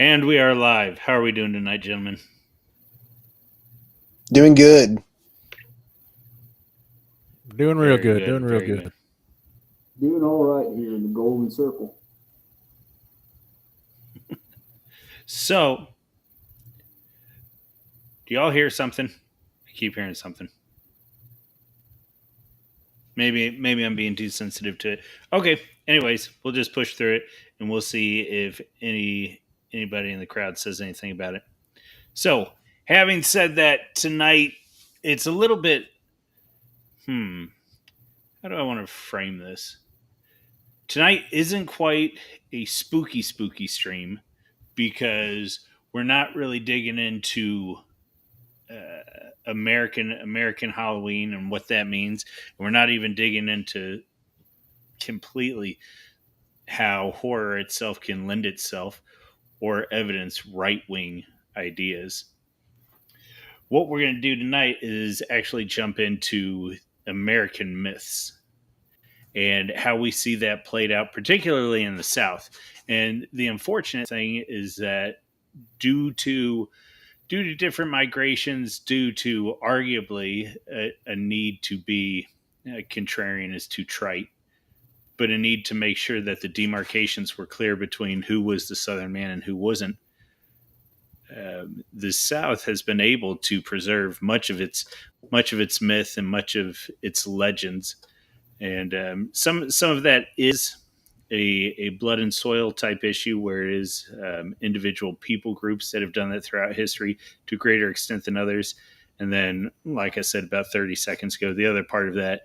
And we are live. How are we doing tonight, gentlemen? Doing good. Doing real Very good. good. Doing real Very good. good. Doing all right here in the golden circle. So, do y'all hear something? I keep hearing something. Maybe I'm being too sensitive to it. Okay. Anyways, we'll just push through it, and we'll see if anybody in the crowd says anything about it. So, having said that, tonight it's a little bit. Hmm. How do I want to frame this? Tonight isn't quite a spooky stream because we're not really digging into American Halloween and what that means. We're not even digging into completely how horror itself can lend itself or evidence right wing ideas. What we're going to do tonight is actually jump into American myths and how we see that played out, particularly in the South. And the unfortunate thing is that due to different migrations, due to arguably a need to be contrarian is too trite, but a need to make sure that the demarcations were clear between who was the Southern man and who wasn't. The South has been able to preserve much of its myth and much of its legends, and some of that is a blood and soil type issue where it is individual people groups that have done that throughout history to a greater extent than others. And then, like I said about 30 seconds ago, the other part of that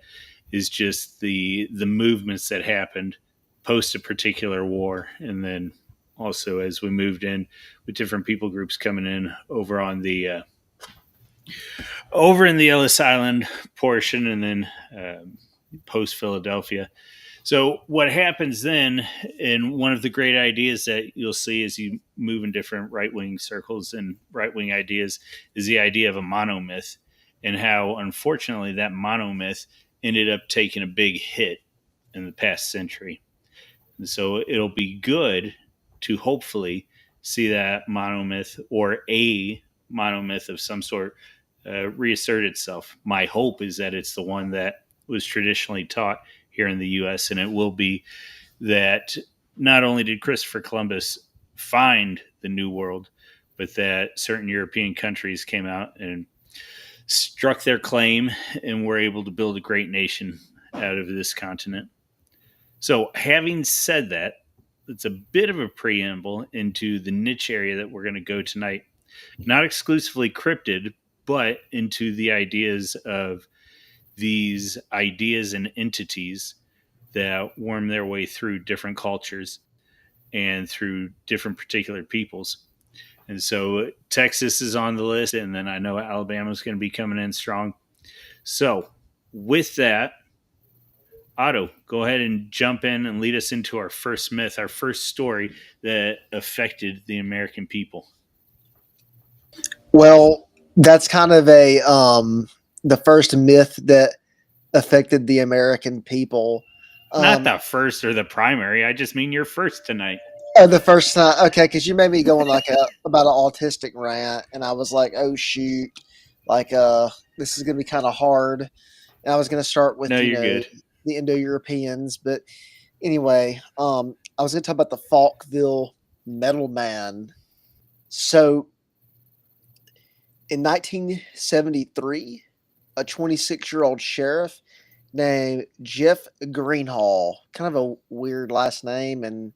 is just the movements that happened post a particular war, and then also as we moved in with different people groups coming in over on the over in the Ellis Island portion, and then post Philadelphia. So what happens then, and one of the great ideas that you'll see as you move in different right wing circles and right wing ideas, is the idea of a monomyth, and how unfortunately that monomyth ended up taking a big hit in the past century. And so it'll be good to hopefully see that monomyth or a monomyth of some sort reassert itself. My hope is that it's the one that was traditionally taught here in the U.S., and it will be that not only did Christopher Columbus find the New World, but that certain European countries came out and struck their claim and were able to build a great nation out of this continent. So, having said that, it's a bit of a preamble into the niche area that we're going to go tonight. Not exclusively cryptid, but into the ideas of these ideas and entities that worm their way through different cultures and through different particular peoples. And so Texas is on the list, and then I know Alabama's going to be coming in strong. So, with that, Otto, go ahead and jump in and lead us into our first myth, our first story that affected the American people. Well, that's kind of a the first myth that affected the American people. Not the first or the primary. I just mean your first tonight. The first time, okay, because you made me go on like about an autistic rant, and I was like, oh shoot, like this is gonna be kind of hard. And I was gonna start with No, you're good. the Indo-Europeans, but anyway, I was gonna talk about the Falkville Metal Man. So in 1973, a 26-year-old sheriff named Jeff Greenhall, kind of a weird last name, and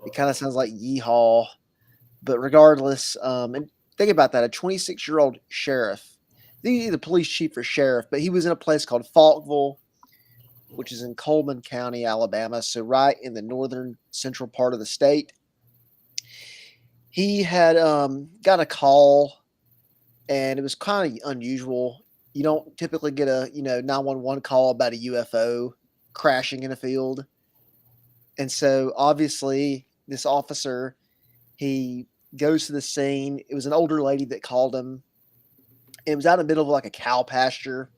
it kind of sounds like yeehaw. But regardless, and think about that, a 26-year-old sheriff, the police chief or sheriff, but he was in a place called Falkville, which is in Coleman County, Alabama, so right in the northern central part of the state. He had got a call, and it was kind of unusual. You don't typically get a 911 call about a UFO crashing in a field, and so obviously this officer, he goes to the scene. It was an older lady that called him. It was out in the middle of like a cow pasture,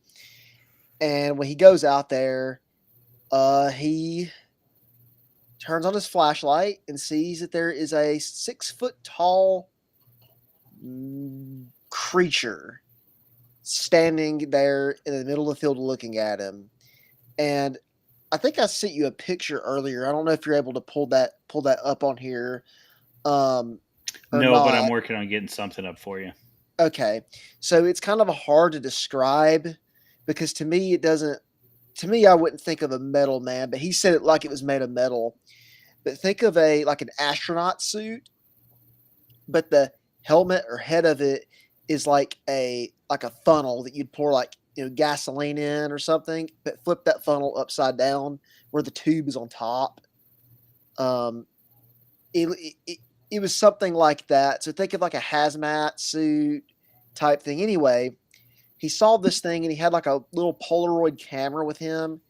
and when he goes out there, he turns on his flashlight and sees that there is a 6 foot tall creature standing there in the middle of the field looking at him. And I think I sent you a picture earlier. I don't know if you're able to pull that up on here or No, but not. I'm working on getting something up for you. Okay. So it's kind of hard to describe because to me it doesn't to me I wouldn't think of a metal man, but he said it like it was made of metal. But think of a like an astronaut suit, but the helmet or head of it is like a funnel that you'd pour like gasoline in or something, but flip that funnel upside down where the tube is on top. Um, it it was something like that. So think of like a hazmat suit type thing. Anyway, he saw this thing and he had like a little Polaroid camera with him,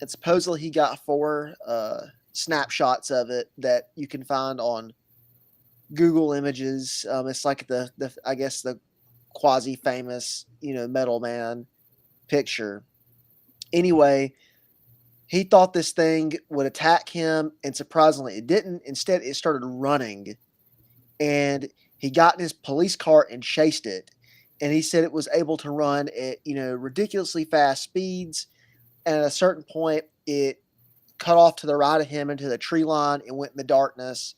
and supposedly he got 4 snapshots of it that you can find on Google Images. It's like the I guess the quasi famous Metal Man picture. Anyway, he thought this thing would attack him, and surprisingly, it didn't. Instead, it started running, and he got in his police car and chased it. And he said it was able to run at ridiculously fast speeds. And at a certain point, it cut off to the right of him into the tree line and went in the darkness.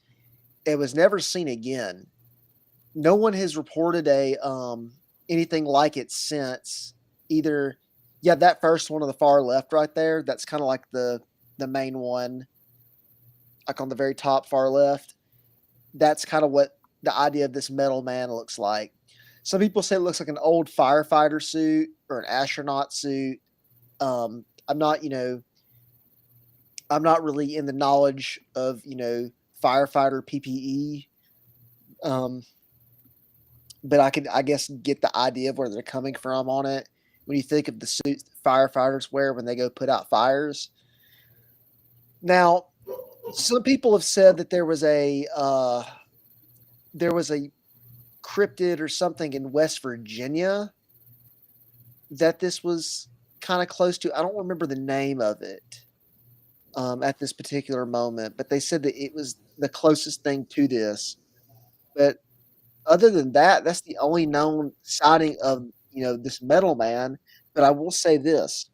It was never seen again. No one has reported a anything like it since. Either, yeah, that first one on the far left right there, that's kind of like the main one, like on the very top far left. That's kind of what the idea of this metal man looks like. Some people say it looks like an old firefighter suit or an astronaut suit. I'm not, I'm not really in the knowledge of, firefighter PPE. Um, but I could, I guess, get the idea of where they're coming from on it when you think of the suits that firefighters wear when they go put out fires. Now, some people have said that there was a cryptid or something in West Virginia that this was kind of close to. I don't remember the name of it at this particular moment, but they said that it was the closest thing to this. But other than that, that's the only known sighting of this metal man. But I will say this: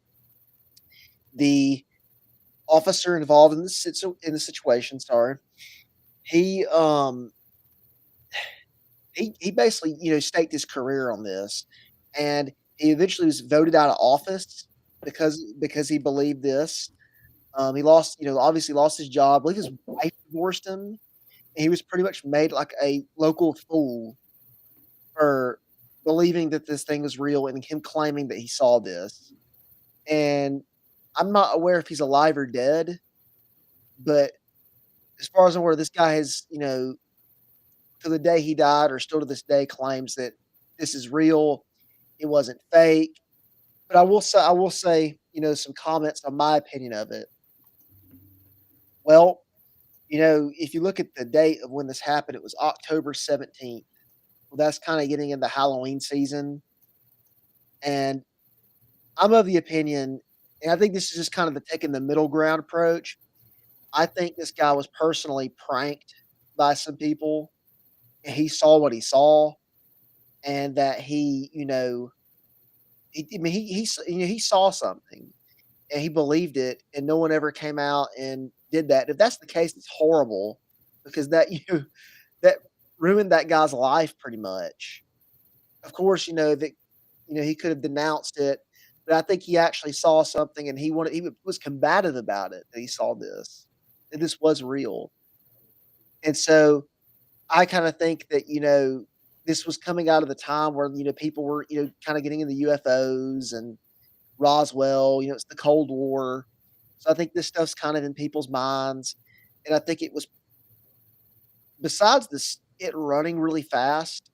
the officer involved in the situation, sorry, he he basically staked his career on this, and he eventually was voted out of office because he believed this. He lost, obviously lost his job. I believe his wife divorced him, and he was pretty much made like a local fool for believing that this thing was real and him claiming that he saw this. And I'm not aware if he's alive or dead, but as far as I'm aware, this guy has, to the day he died, or still to this day, claims that this is real. It wasn't fake. But I will say, some comments on my opinion of it. Well, if you look at the date of when this happened, it was October 17th. Well, that's kind of getting into Halloween season. And I'm of the opinion, and I think this is just kind of the taking the middle ground approach. I think this guy was personally pranked by some people. And he saw what he saw, and that I mean, he saw something and he believed it, and no one ever came out and did that. If that's the case, it's horrible because that that ruined that guy's life pretty much. Of course, that he could have denounced it, but I think he actually saw something and he was combative about it that he saw this, that this was real. And so I kind of think that this was coming out of the time where people were kind of getting into UFOs and Roswell. It's the Cold War, so I think this stuff's kind of in people's minds, and I think it was besides this it running really fast,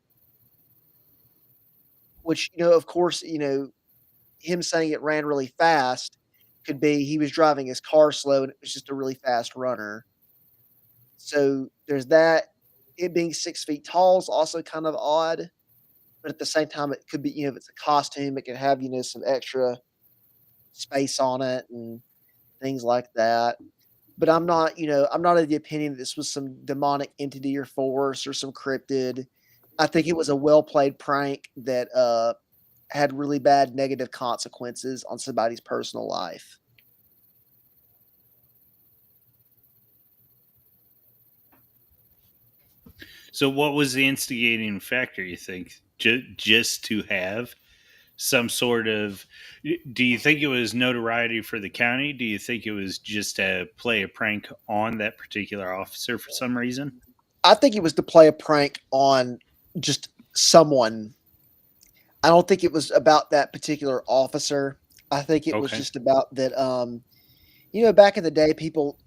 which of course him saying it ran really fast could be he was driving his car slow and it was just a really fast runner. So there's that. It being 6 feet tall is also kind of odd, but at the same time, it could be if it's a costume, it can have some extra space on it and things like that. but I'm not, I'm not of the opinion that this was some demonic entity or force or some cryptid. I think it was a well played prank that had really bad negative consequences on somebody's personal life. So, what was the instigating factor, you think? Just to have some sort of. Do you think it was notoriety for the county? Do you think it was just to play a prank on that particular officer for some reason? I think it was to play a prank on just someone. I don't think it was about that particular officer. I think it was Okay. just about that. Back in the day, people,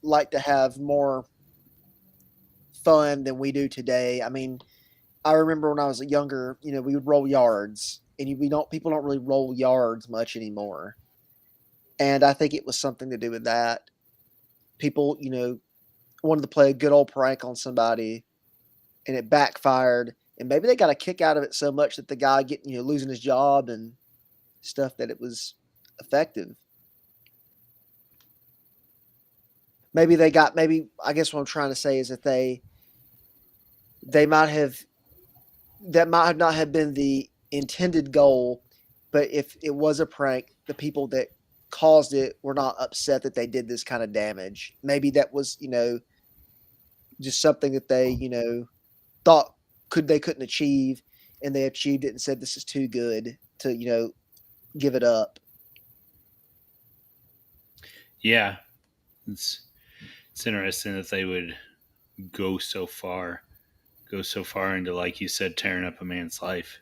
like to have more fun than we do today. I mean, I remember when I was younger, we would roll yards, and we don't people don't really roll yards much anymore. And I think it was something to do with that. People, wanted to play a good old prank on somebody, and it backfired. And maybe they got a kick out of it so much that the guy getting, losing his job and stuff, that it was effective. Maybe I guess what I'm trying to say is that they might have that might not have been the intended goal, but if it was a prank, the people that caused it were not upset that they did this kind of damage. Maybe that was, just something that they, thought they couldn't achieve, and they achieved it and said this is too good to, give it up. Yeah, it's it's interesting that they would go so far, go so far into, like you said, tearing up a man's life.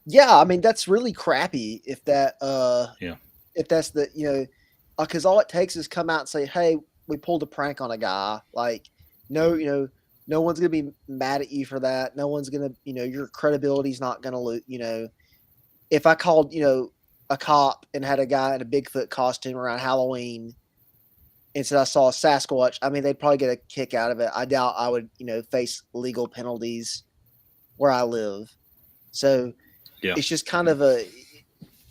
Yeah, I mean that's really crappy Yeah. if that's the, because all it takes is come out and say, "Hey, we pulled a prank on a guy." Like, no, no one's gonna be mad at you for that. No one's gonna, your credibility's not gonna lose. If I called, a cop and had a guy in a Bigfoot costume around Halloween and said I saw a Sasquatch, I mean, they'd probably get a kick out of it. I doubt I would, face legal penalties where I live. So Yeah. it's just kind of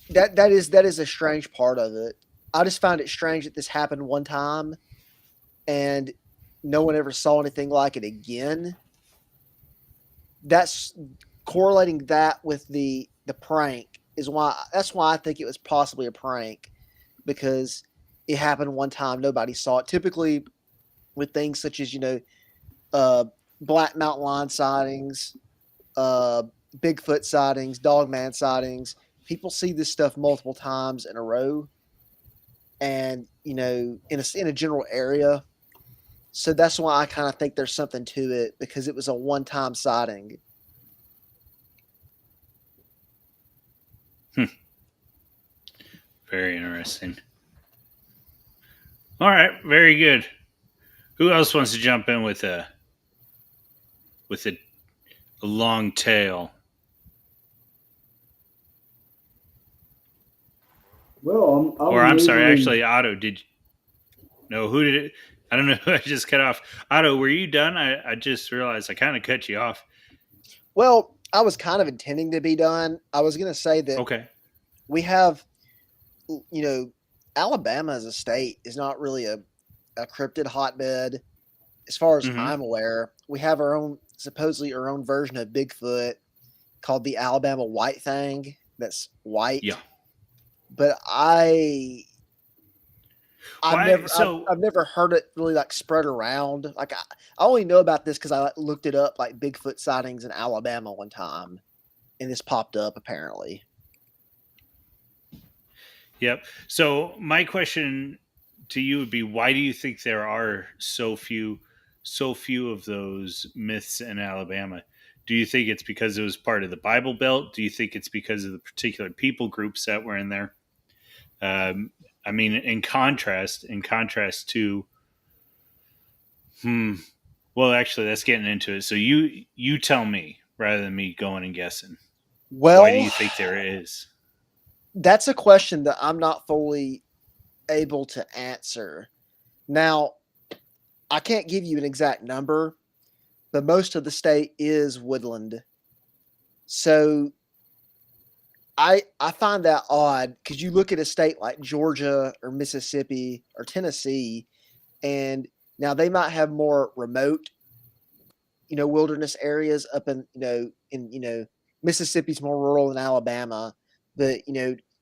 that is a strange part of it. I just found it strange that this happened one time and no one ever saw anything like it again. That's correlating that with the prank is why I think it was possibly a prank, because it happened one time, nobody saw it. Typically with things such as, uh Black Mountain Lion sightings, uh Bigfoot sightings, Dogman sightings, people see this stuff multiple times in a row, and in a general area. So that's why I kind of think there's something to it, because it was a one-time sighting. Hmm. Very interesting. All right, very good. Who else wants to jump in with a long tail? Well, I'm Or a I'm sorry, neighboring. actually, Otto. No? Who did it? I don't know. I just cut off. Otto, were you done? I just realized I kind of cut you off. Well, I was kind of intending to be done. I was going to say that Okay. we have, you know, Alabama as a state is not really a cryptid hotbed. As far as Mm-hmm. I'm aware, we have supposedly our own version of Bigfoot called the Alabama White Thing. That's white, Yeah. but Why? So I've never heard it really like spread around. Like I only know about this because I like, looked it up, like Bigfoot sightings in Alabama one time, and this popped up apparently. Yep. So my question to you would be, why do you think there are so few of those myths in Alabama? Do you think it's because it was part of the Bible Belt? Do you think it's because of the particular people groups that were in there? Um, I mean, in contrast to, hmm. Well, actually, that's getting into it. So you tell me rather than me going and guessing. Why do Well, you think there is? that's a question that I'm not fully able to answer. Now, I can't give you an exact number, but most of the state is woodland. So I find that odd because you look at a state like Georgia or Mississippi or Tennessee, And now they might have more remote, wilderness areas up in Mississippi's more rural than Alabama, but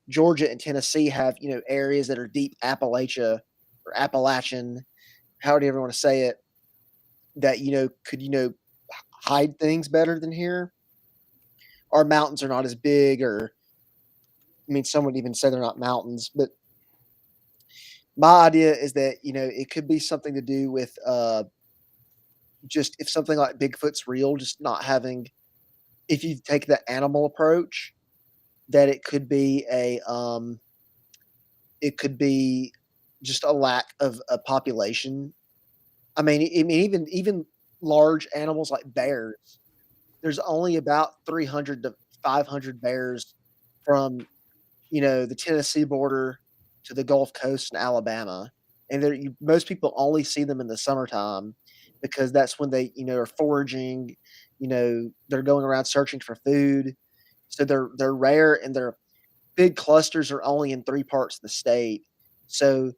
Georgia and Tennessee have areas that are deep Appalachia or Appalachian, however you ever want to say it, that could hide things better than here. Our mountains are not as big, or I mean, some would even say they're not mountains, but my idea is that it could be something to do with just if something like Bigfoot's real, just not having. If you take the animal approach, that it could be just a lack of a population. I mean, even large animals like bears. There's only about 300 to 500 bears from the Tennessee border to the Gulf Coast in Alabama, and most people only see them in the summertime because that's when they are foraging. They're going around searching for food, so they're rare, and their big clusters are only in 3 parts of the state. So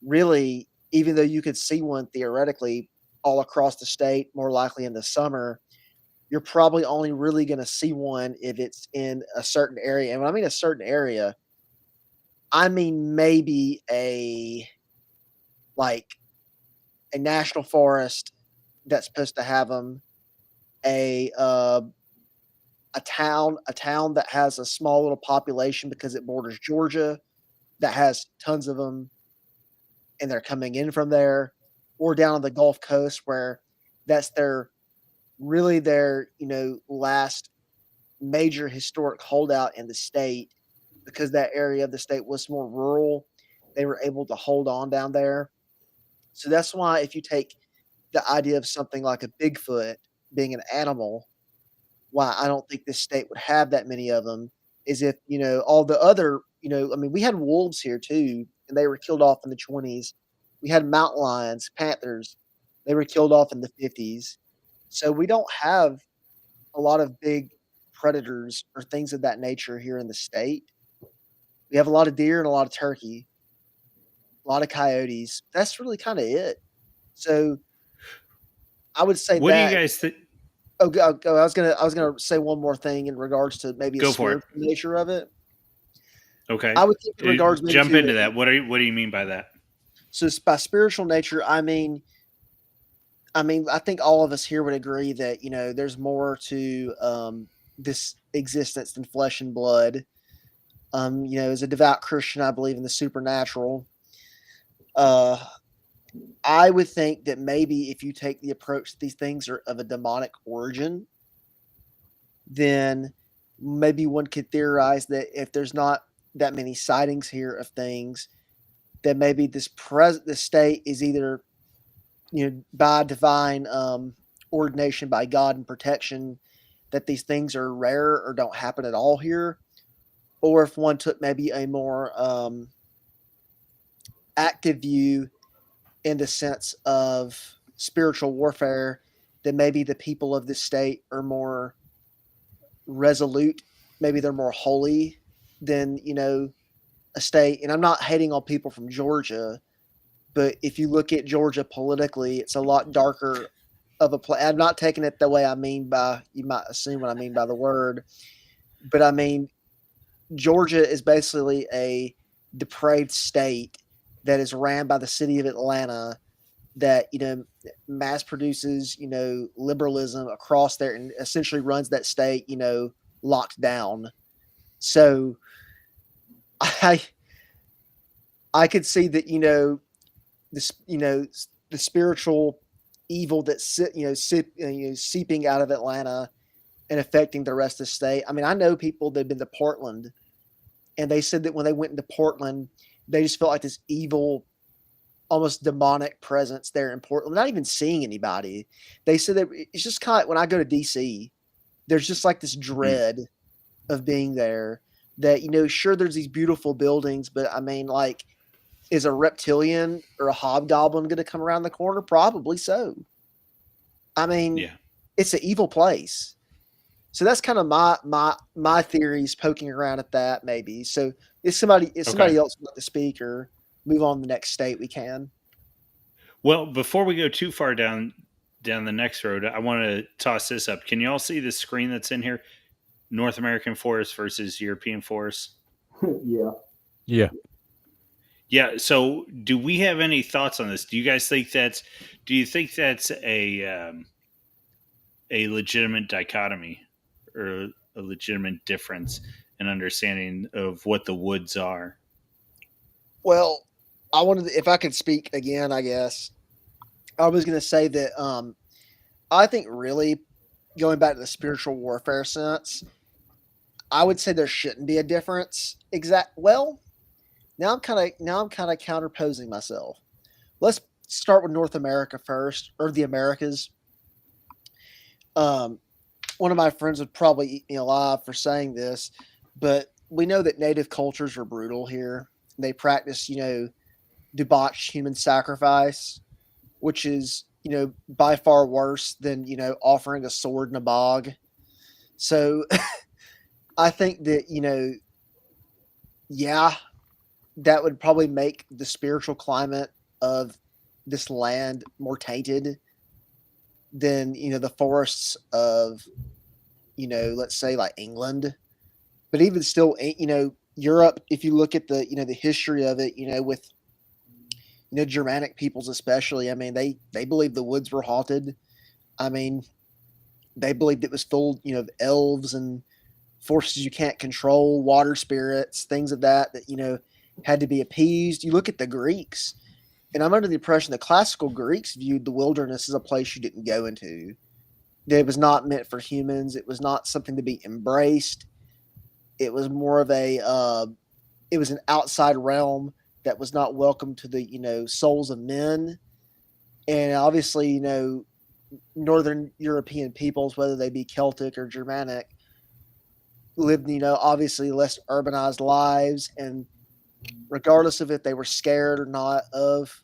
really, even though you could see one theoretically all across the state, more likely in the summer, you're probably only really going to see one if it's in a certain area. And when I mean a certain area, I mean maybe like a national forest that's supposed to have them, a uh, a town that has a small little population because it borders Georgia that has tons of them, and they're coming in from there, or down on the Gulf Coast where that's their last major historic holdout in the state, because that area of the state was more rural. They were able to hold on down there. So that's why if you take the idea of something like a Bigfoot being an animal, why I don't think this state would have that many of them is if, all the other, I mean, we had wolves here too, and they were killed off in the 20s. We had mountain lions, panthers, they were killed off in the 50s. So we don't have a lot of big predators or things of that nature here in the state. We have a lot of deer and a lot of turkey, a lot of coyotes. That's really kind of it. So I would say What do you that. guys think? Oh, go. I was gonna say one more thing in regards to maybe a Go for it. spiritual nature of it. Okay. I would think in regards maybe Jump to into that. What do you mean by that? so by spiritual nature, I mean, I think all of us here would agree that there's more to this existence than flesh and blood. As a devout Christian, I believe in the supernatural. Uh, I would think that maybe if you take the approach that these things are of a demonic origin, then maybe one could theorize that if there's not that many sightings here of things, that maybe the state is either by divine ordination by God and protection, that these things are rare or don't happen at all here, or if one took maybe a more active view in the sense of spiritual warfare, then maybe the people of this state are more resolute. Maybe they're more holy than a state. And I'm not hating on people from Georgia, but if you look at Georgia politically, it's a lot darker of a place. I'm not taking it the way I mean by, you might assume what I mean by the word, but I mean Georgia is basically a depraved state that is ran by the city of Atlanta, that mass produces liberalism across there and essentially runs that state locked down. So I I could see that this the spiritual evil that's seeping out of Atlanta and affecting the rest of the state. I mean, I know people that've been to Portland, and they said that when they went into Portland, they just felt like this evil, almost demonic presence there in Portland, not even seeing anybody. They said that it's just kind of like when I go to DC, there's just like this Hmm. dread of being there, that, sure, there's these beautiful buildings, but I mean, like, is a reptilian or a hobgoblin going to come around the corner? Probably so. I mean, Yeah. it's an evil place. So that's kind of my theories poking around at that maybe. So if somebody Okay. else would like to speak or move on to the next state, we can. Well, before we go too far down the next road, I want to toss this up. Can you all see the screen that's in here? North American forest versus European forest. Yeah. Yeah. Yeah. So, do we have any thoughts on this? Do you guys think that's? Do you think that's a legitimate dichotomy or a legitimate difference in understanding of what the woods are? Well, I wanted if I could speak again, I guess I was going to say that I think really going back to the spiritual warfare sense, I would say there shouldn't be a difference. Well, now I'm kind of counterposing myself. Let's start with North America first, or the Americas. Um, One of my friends would probably eat me alive for saying this, but we know that native cultures are brutal here. They practice, debauched human sacrifice, which is, by far worse than, offering a sword in a bog. So I think that, yeah, that would probably make the spiritual climate of this land more tainted than, the forests of, let's say like England. But even still, Europe, if you look at the history of it, with, Germanic peoples especially, I mean, they believed the woods were haunted. I mean, they believed it was full, of elves and forces you can't control, water spirits, things of that, had to be appeased. You look at the Greeks, and I'm under the impression the classical Greeks viewed the wilderness as a place you didn't go into. That it was not meant for humans. It was not something to be embraced. It was more of it was an outside realm that was not welcome to the, souls of men. And obviously, Northern European peoples, whether they be Celtic or Germanic, lived, obviously less urbanized lives. And regardless of if they were scared or not of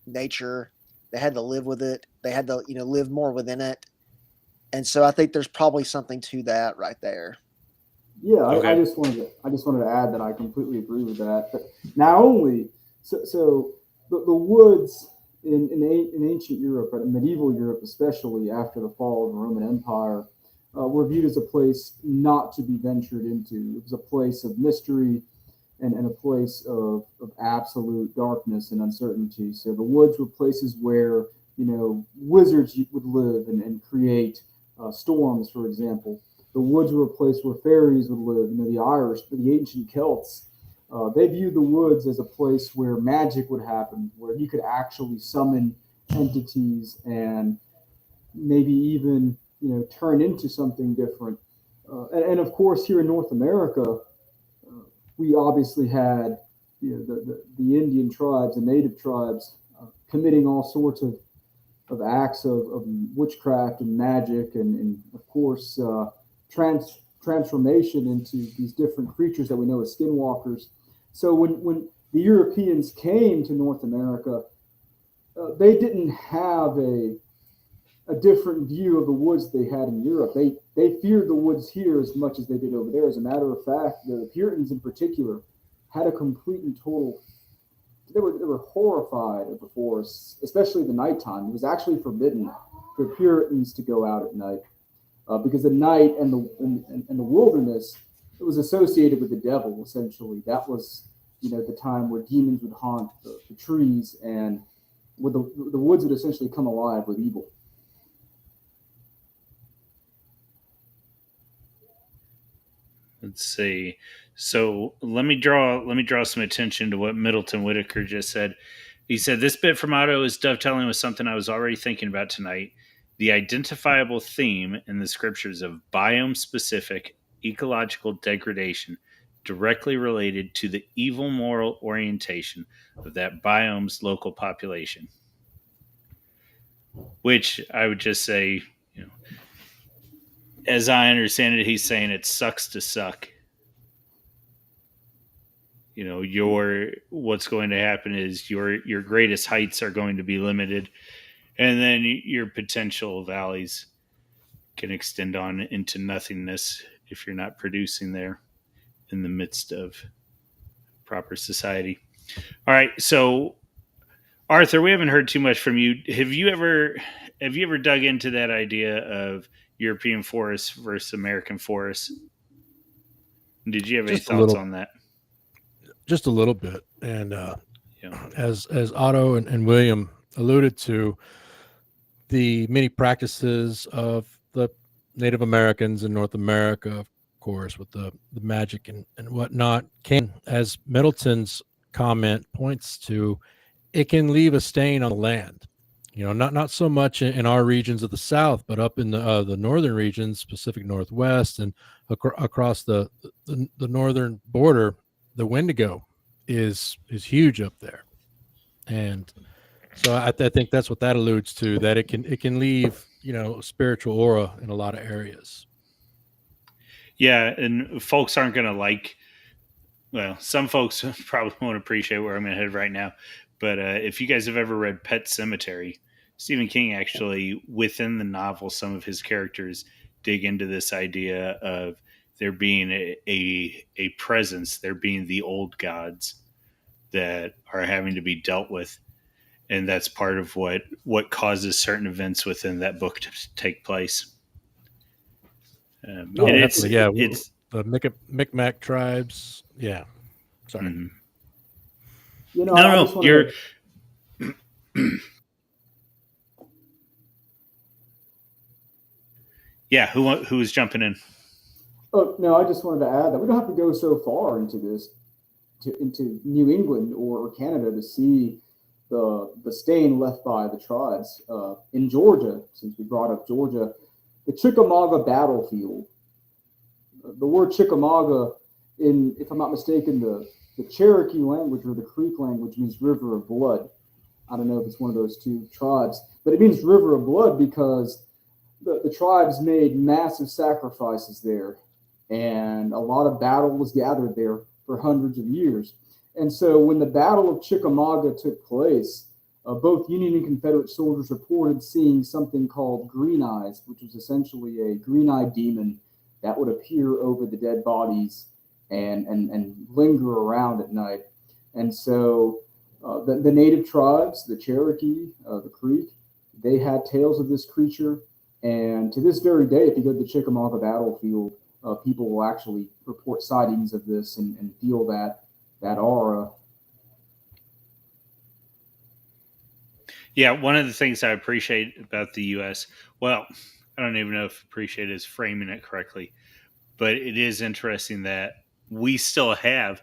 nature, they had to live with it. They had to, live more within it. And so I think there's probably something to that right there. Yeah, I Okay. just wanted to add that I completely agree with that. But not only so the woods in ancient Europe, in medieval Europe, especially after the fall of the Roman Empire, were viewed as a place not to be ventured into. It was a place of mystery and a place of absolute darkness and uncertainty. So the woods were places where wizards would live and create storms, for example. The woods were a place where fairies would live. The Irish, the ancient Celts, they viewed the woods as a place where magic would happen, where you could actually summon entities and maybe even turn into something different. And of course, here in North America, we obviously had the Indian tribes and native tribes committing all sorts of acts of witchcraft and magic, and of course, transformation into these different creatures that we know as skinwalkers. So when the Europeans came to North America, they didn't have a different view of the woods they had in Europe. They feared the woods here as much as they did over there. As a matter of fact, the Puritans in particular had a complete and total. They were horrified of the forest, especially the nighttime. It was actually forbidden for Puritans to go out at night because the night and the wilderness, it was associated with the devil. Essentially, that was the time where demons would haunt the trees, and where the woods would essentially come alive with evil. Let's see. So let me draw some attention to what Middleton Whitaker just said. He said this bit from Otto is dovetailing with something I was already thinking about tonight. The identifiable theme in the scriptures of biome specific ecological degradation directly related to the evil moral orientation of that biome's local population. Which I would just say, you know, as I understand it, he's saying it sucks to suck. Your what's going to happen is your greatest heights are going to be limited, and then your potential valleys can extend on into nothingness if you're not producing there in the midst of proper society. All right, so Arthur, we haven't heard too much from you. Have you ever dug into that idea of European forests versus American forests? Did you have any Just a thoughts little, on that? just a little bit. And Yeah. as Otto and William alluded to, the many practices of the Native Americans in North America, of course, with the magic and whatnot, can, as Middleton's comment points to, it can leave a stain on the land. Not so much in our regions of the South, but up in the northern regions, Pacific Northwest, and across the northern border, the Wendigo is huge up there, and so I think that's what that alludes to. That it can leave spiritual aura in a lot of areas. Yeah, and folks aren't going to like. Well, some folks probably won't appreciate where I'm headed right now. But if you guys have ever read Pet Cemetery, Stephen King actually, within the novel, some of his characters dig into this idea of there being a presence, there being the old gods that are having to be dealt with, and that's part of what causes certain events within that book to take place. Oh, And definitely, yeah. it's The Micmac tribes, yeah. Sorry. mhm. No, I no, just wanted you're to. yeah. Who was jumping in? Oh no, I just wanted to add that we don't have to go so far into this, into New England or Canada to see the stain left by the tribes in Georgia. Since we brought up Georgia, the Chickamauga battlefield. The word Chickamauga, in if I'm not mistaken, the Cherokee language or the Creek language means river of blood. I don't know if it's one of those two tribes, but it means river of blood because the tribes made massive sacrifices there, and a lot of battle was gathered there for hundreds of years. And so when the Battle of Chickamauga took place, both Union and Confederate soldiers reported seeing something called green eyes, which was essentially a green eyed demon that would appear over the dead bodies and linger around at night. And so the native tribes, the Cherokee, the Creek, they had tales of this creature. And to this very day, if you go to the Chickamauga battlefield, people will actually report sightings of this and feel that aura. Yeah, one of the things I appreciate about the U.S. Well, I don't even know if appreciate is framing it correctly, but it is interesting that we still have,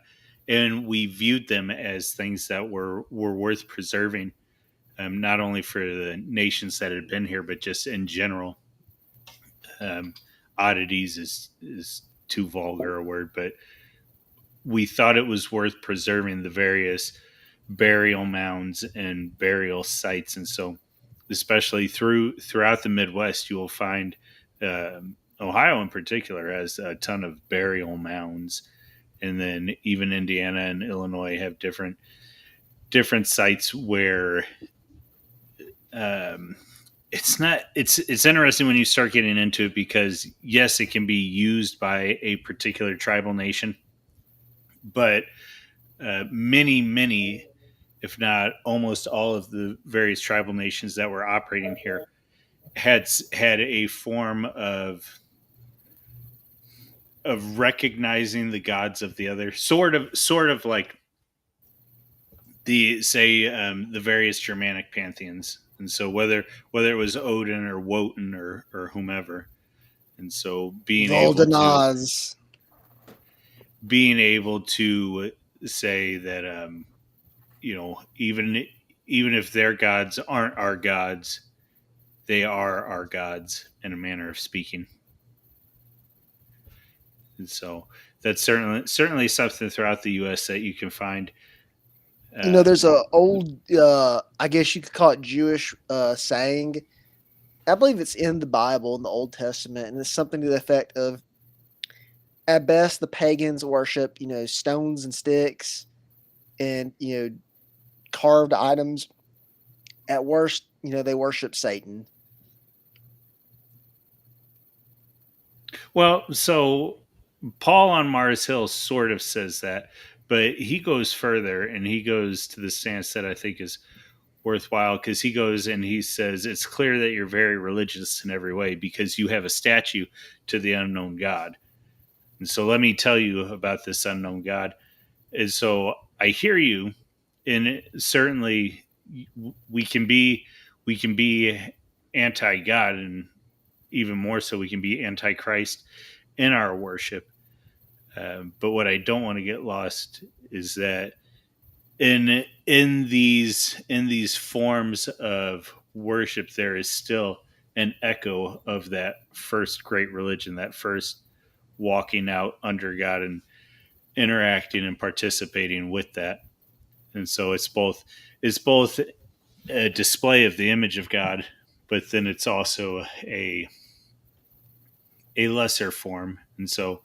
and we viewed them as things that were worth preserving, not only for the nations that had been here, but just in general. Um, Oddities is too vulgar a word, but we thought it was worth preserving the various burial mounds and burial sites, and so especially throughout the Midwest, you will find Ohio in particular has a ton of burial mounds, and then even Indiana and Illinois have different sites where um, it's interesting when you start getting into it because yes, it can be used by a particular tribal nation, but many, if not almost all of the various tribal nations that were operating here had a form of recognizing the gods of the other, sort of like the various Germanic pantheons, and so whether it was Odin or Wotan or whomever, and so Voldenaz. being able to say that even if their gods aren't our gods, they are our gods in a manner of speaking. And so that's certainly something throughout the U.S. that you can find. There's a old, I guess you could call it Jewish saying. I believe it's in the Bible, in the Old Testament, and it's something to the effect of, at best, the pagans worship, stones and sticks and, carved items. At worst, they worship Satan. Well, so Paul on Mars Hill sort of says that, but he goes further and he goes to the stance that I think is worthwhile because he goes and he says it's clear that you're very religious in every way because you have a statue to the unknown God. And so let me tell you about this unknown God. And so I hear you, and certainly we can be anti-God, and even more so we can be anti-Christ in our worship. But what I don't want to get lost is that in these forms of worship, there is still an echo of that first great religion, that first walking out under God and interacting and participating with that. And so it's both a display of the image of God, but then it's also a lesser form. And so,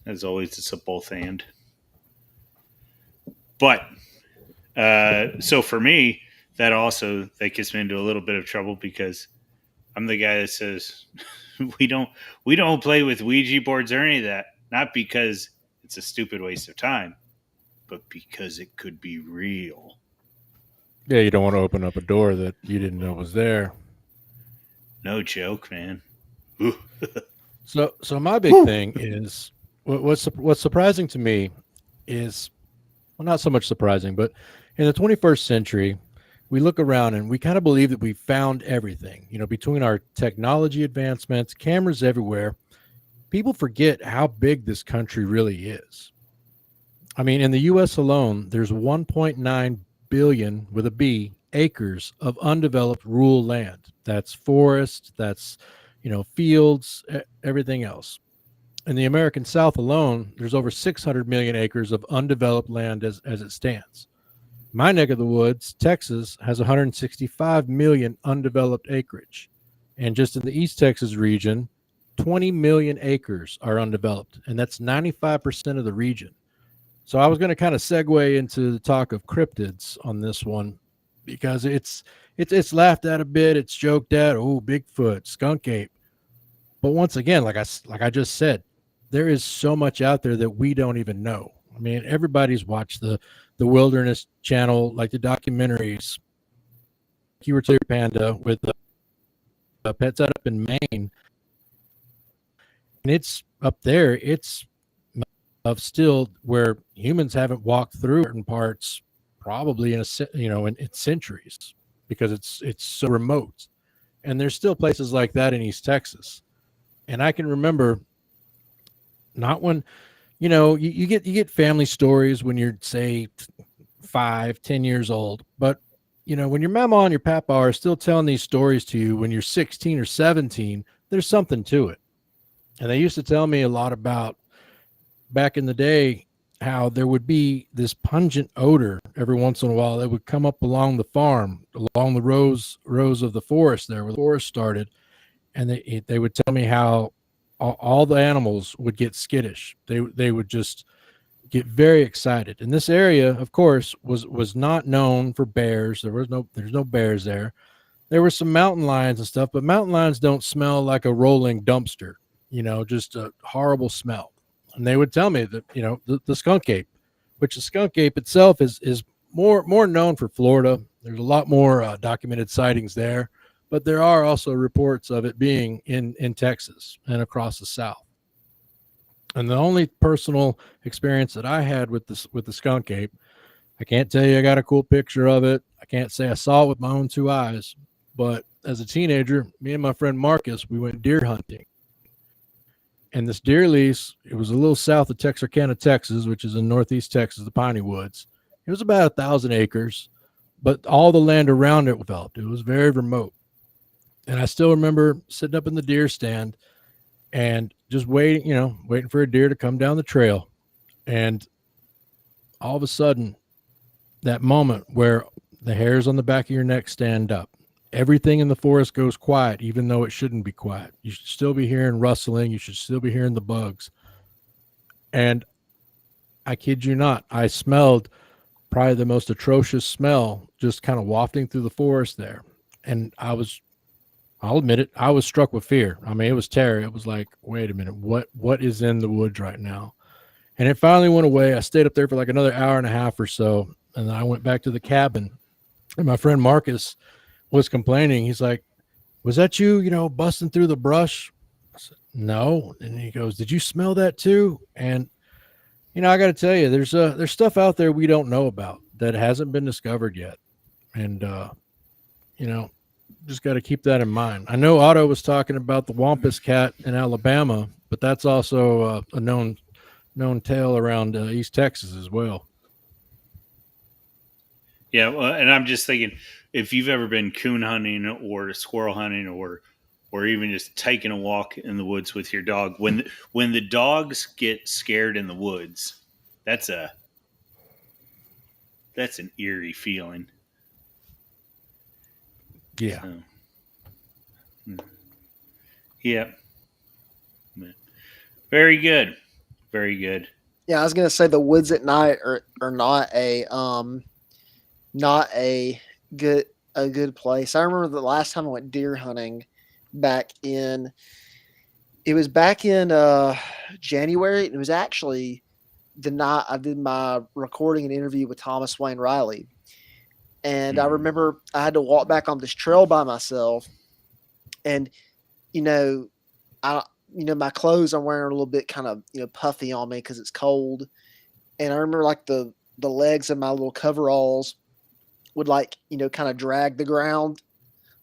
as always, it's a both and. But so for me, that gets me into a little bit of trouble because I'm the guy that says we don't play with Ouija boards or any of that. Not because it's a stupid waste of time, but because it could be real. Yeah, you don't want to open up a door that you didn't know was there. No joke, man. So my big thing is what's surprising to me is, well, not so much surprising, but in the 21st century, we look around and we kind of believe that we found everything. You know, between our technology advancements, cameras everywhere, people forget how big this country really is. I mean, in the U.S. alone, there's 1.9 billion with a B acres of undeveloped rural land. That's forest, that's, fields, everything else. In the American South alone, there's over 600 million acres of undeveloped land as it stands. My neck of the woods, Texas, has 165 million undeveloped acreage. And just in the East Texas region, 20 million acres are undeveloped, and that's 95% of the region. So I was going to kind of segue into the talk of cryptids on this one because it's laughed at a bit, it's joked at, oh, Bigfoot, skunk ape. But once again, like I just said, there is so much out there that we don't even know. I mean, everybody's watched the Wilderness Channel, like the documentaries. You were to your panda with the pet set up in Maine, and it's up there. It's of still where humans haven't walked through certain parts, probably in centuries, because it's so remote. And there's still places like that in East Texas. And I can remember, not when, you get family stories when you're, say, 5-10 years old, but when your mama and your papa are still telling these stories to you when you're 16 or 17, there's something to it. And they used to tell me a lot about back in the day how there would be this pungent odor every once in a while that would come up along the farm, along the rows of the forest there where the forest started. And they would tell me how all the animals would get skittish. They would just get very excited. And this area, of course, was not known for bears. There's no bears there. There were some mountain lions and stuff, but mountain lions don't smell like a rolling dumpster, just a horrible smell. And they would tell me that, the skunk ape, which the skunk ape itself is more known for Florida. There's a lot more documented sightings there, but there are also reports of it being in Texas and across the South. And the only personal experience that I had with the skunk ape, I can't tell you I got a cool picture of it. I can't say I saw it with my own two eyes, but as a teenager, me and my friend Marcus, we went deer hunting. And this deer lease, it was a little south of Texarkana, Texas, which is in northeast Texas, the Piney Woods. It was about 1,000 acres, but all the land around it was developed. It was very remote. And I still remember sitting up in the deer stand and just waiting for a deer to come down the trail. And all of a sudden, that moment where the hairs on the back of your neck stand up, everything in the forest goes quiet, even though it shouldn't be quiet. You should still be hearing rustling. You should still be hearing the bugs. And I kid you not, I smelled probably the most atrocious smell just kind of wafting through the forest there. And I'll admit it, I was struck with fear. I mean, it was terror. It was like, wait a minute, what is in the woods right now? And it finally went away. I stayed up there for like another hour and a half or so. And then I went back to the cabin, and my friend Marcus was complaining. He's like, "Was that you, busting through the brush?" I said, "No." And he goes, "Did you smell that too?" And I got to tell you, there's stuff out there we don't know about that hasn't been discovered yet, and just got to keep that in mind. I know Otto was talking about the Wampus cat in Alabama, but that's also a known tale around East Texas as well. Yeah, well, and I'm just thinking, if you've ever been coon hunting or squirrel hunting or even just taking a walk in the woods with your dog, when the dogs get scared in the woods, that's an eerie feeling. Yeah. So, yeah. Very good. Very good. Yeah, I was gonna say the woods at night are not a good place. I remember the last time I went deer hunting back in January. It was actually the night I did my recording and interview with Thomas Wayne Riley. And I remember I had to walk back on this trail by myself, and my clothes I'm wearing are a little bit kind of puffy on me because it's cold. And I remember like the legs of my little coveralls would kind of drag the ground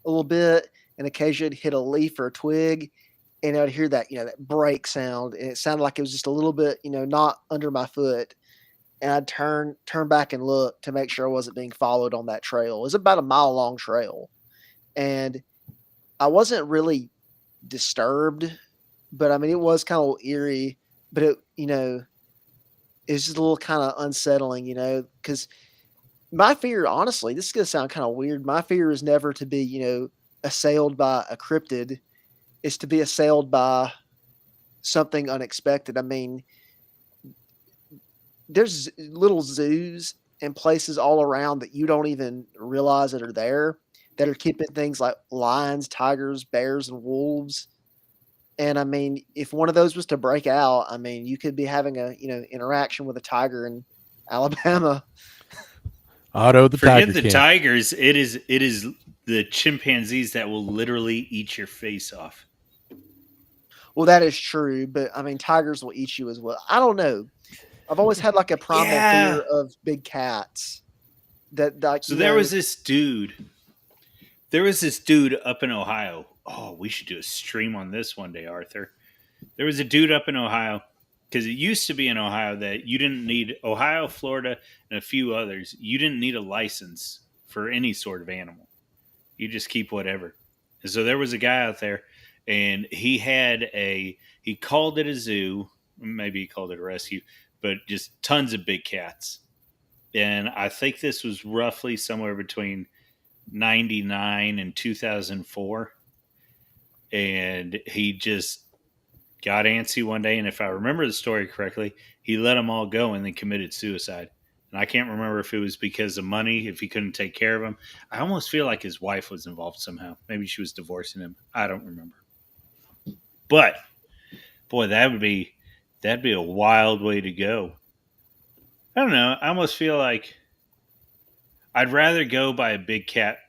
a little bit, and occasionally hit a leaf or a twig, and I'd hear that that break sound, and it sounded like it was just a little bit not under my foot. And I'd turn back and look to make sure I wasn't being followed on that trail. It was about a mile long trail, and I wasn't really disturbed, but I mean it was kind of eerie. But it was just a little kind of unsettling, because my fear, honestly, this is gonna sound kind of weird. My fear is never to be assailed by a cryptid; is to be assailed by something unexpected. I mean, there's little zoos and places all around that you don't even realize that are there, that are keeping things like lions, tigers, bears, and wolves. And I mean, if one of those was to break out, I mean, you could be having a interaction with a tiger in Alabama. Otto the Forget Tiger the King. tigers. It is the chimpanzees that will literally eat your face off. Well, that is true, but I mean, tigers will eat you as well. I don't know. I've always had like a primal fear of big cats. So there was this dude. There was this dude up in Ohio. Oh, we should do a stream on this one day, Arthur. There was a dude up in Ohio, because it used to be in Ohio that you didn't need, Ohio, Florida, and a few others, you didn't need a license for any sort of animal. You just keep whatever. And so there was a guy out there, and he called it a zoo. Maybe he called it a rescue, but just tons of big cats. And I think this was roughly somewhere between 99 and 2004. And he just got antsy one day, and if I remember the story correctly, he let them all go and then committed suicide. And I can't remember if it was because of money, if he couldn't take care of them. I almost feel like his wife was involved somehow. Maybe she was divorcing him. I don't remember. But boy, that'd be a wild way to go. I don't know. I almost feel like I'd rather go by a big cat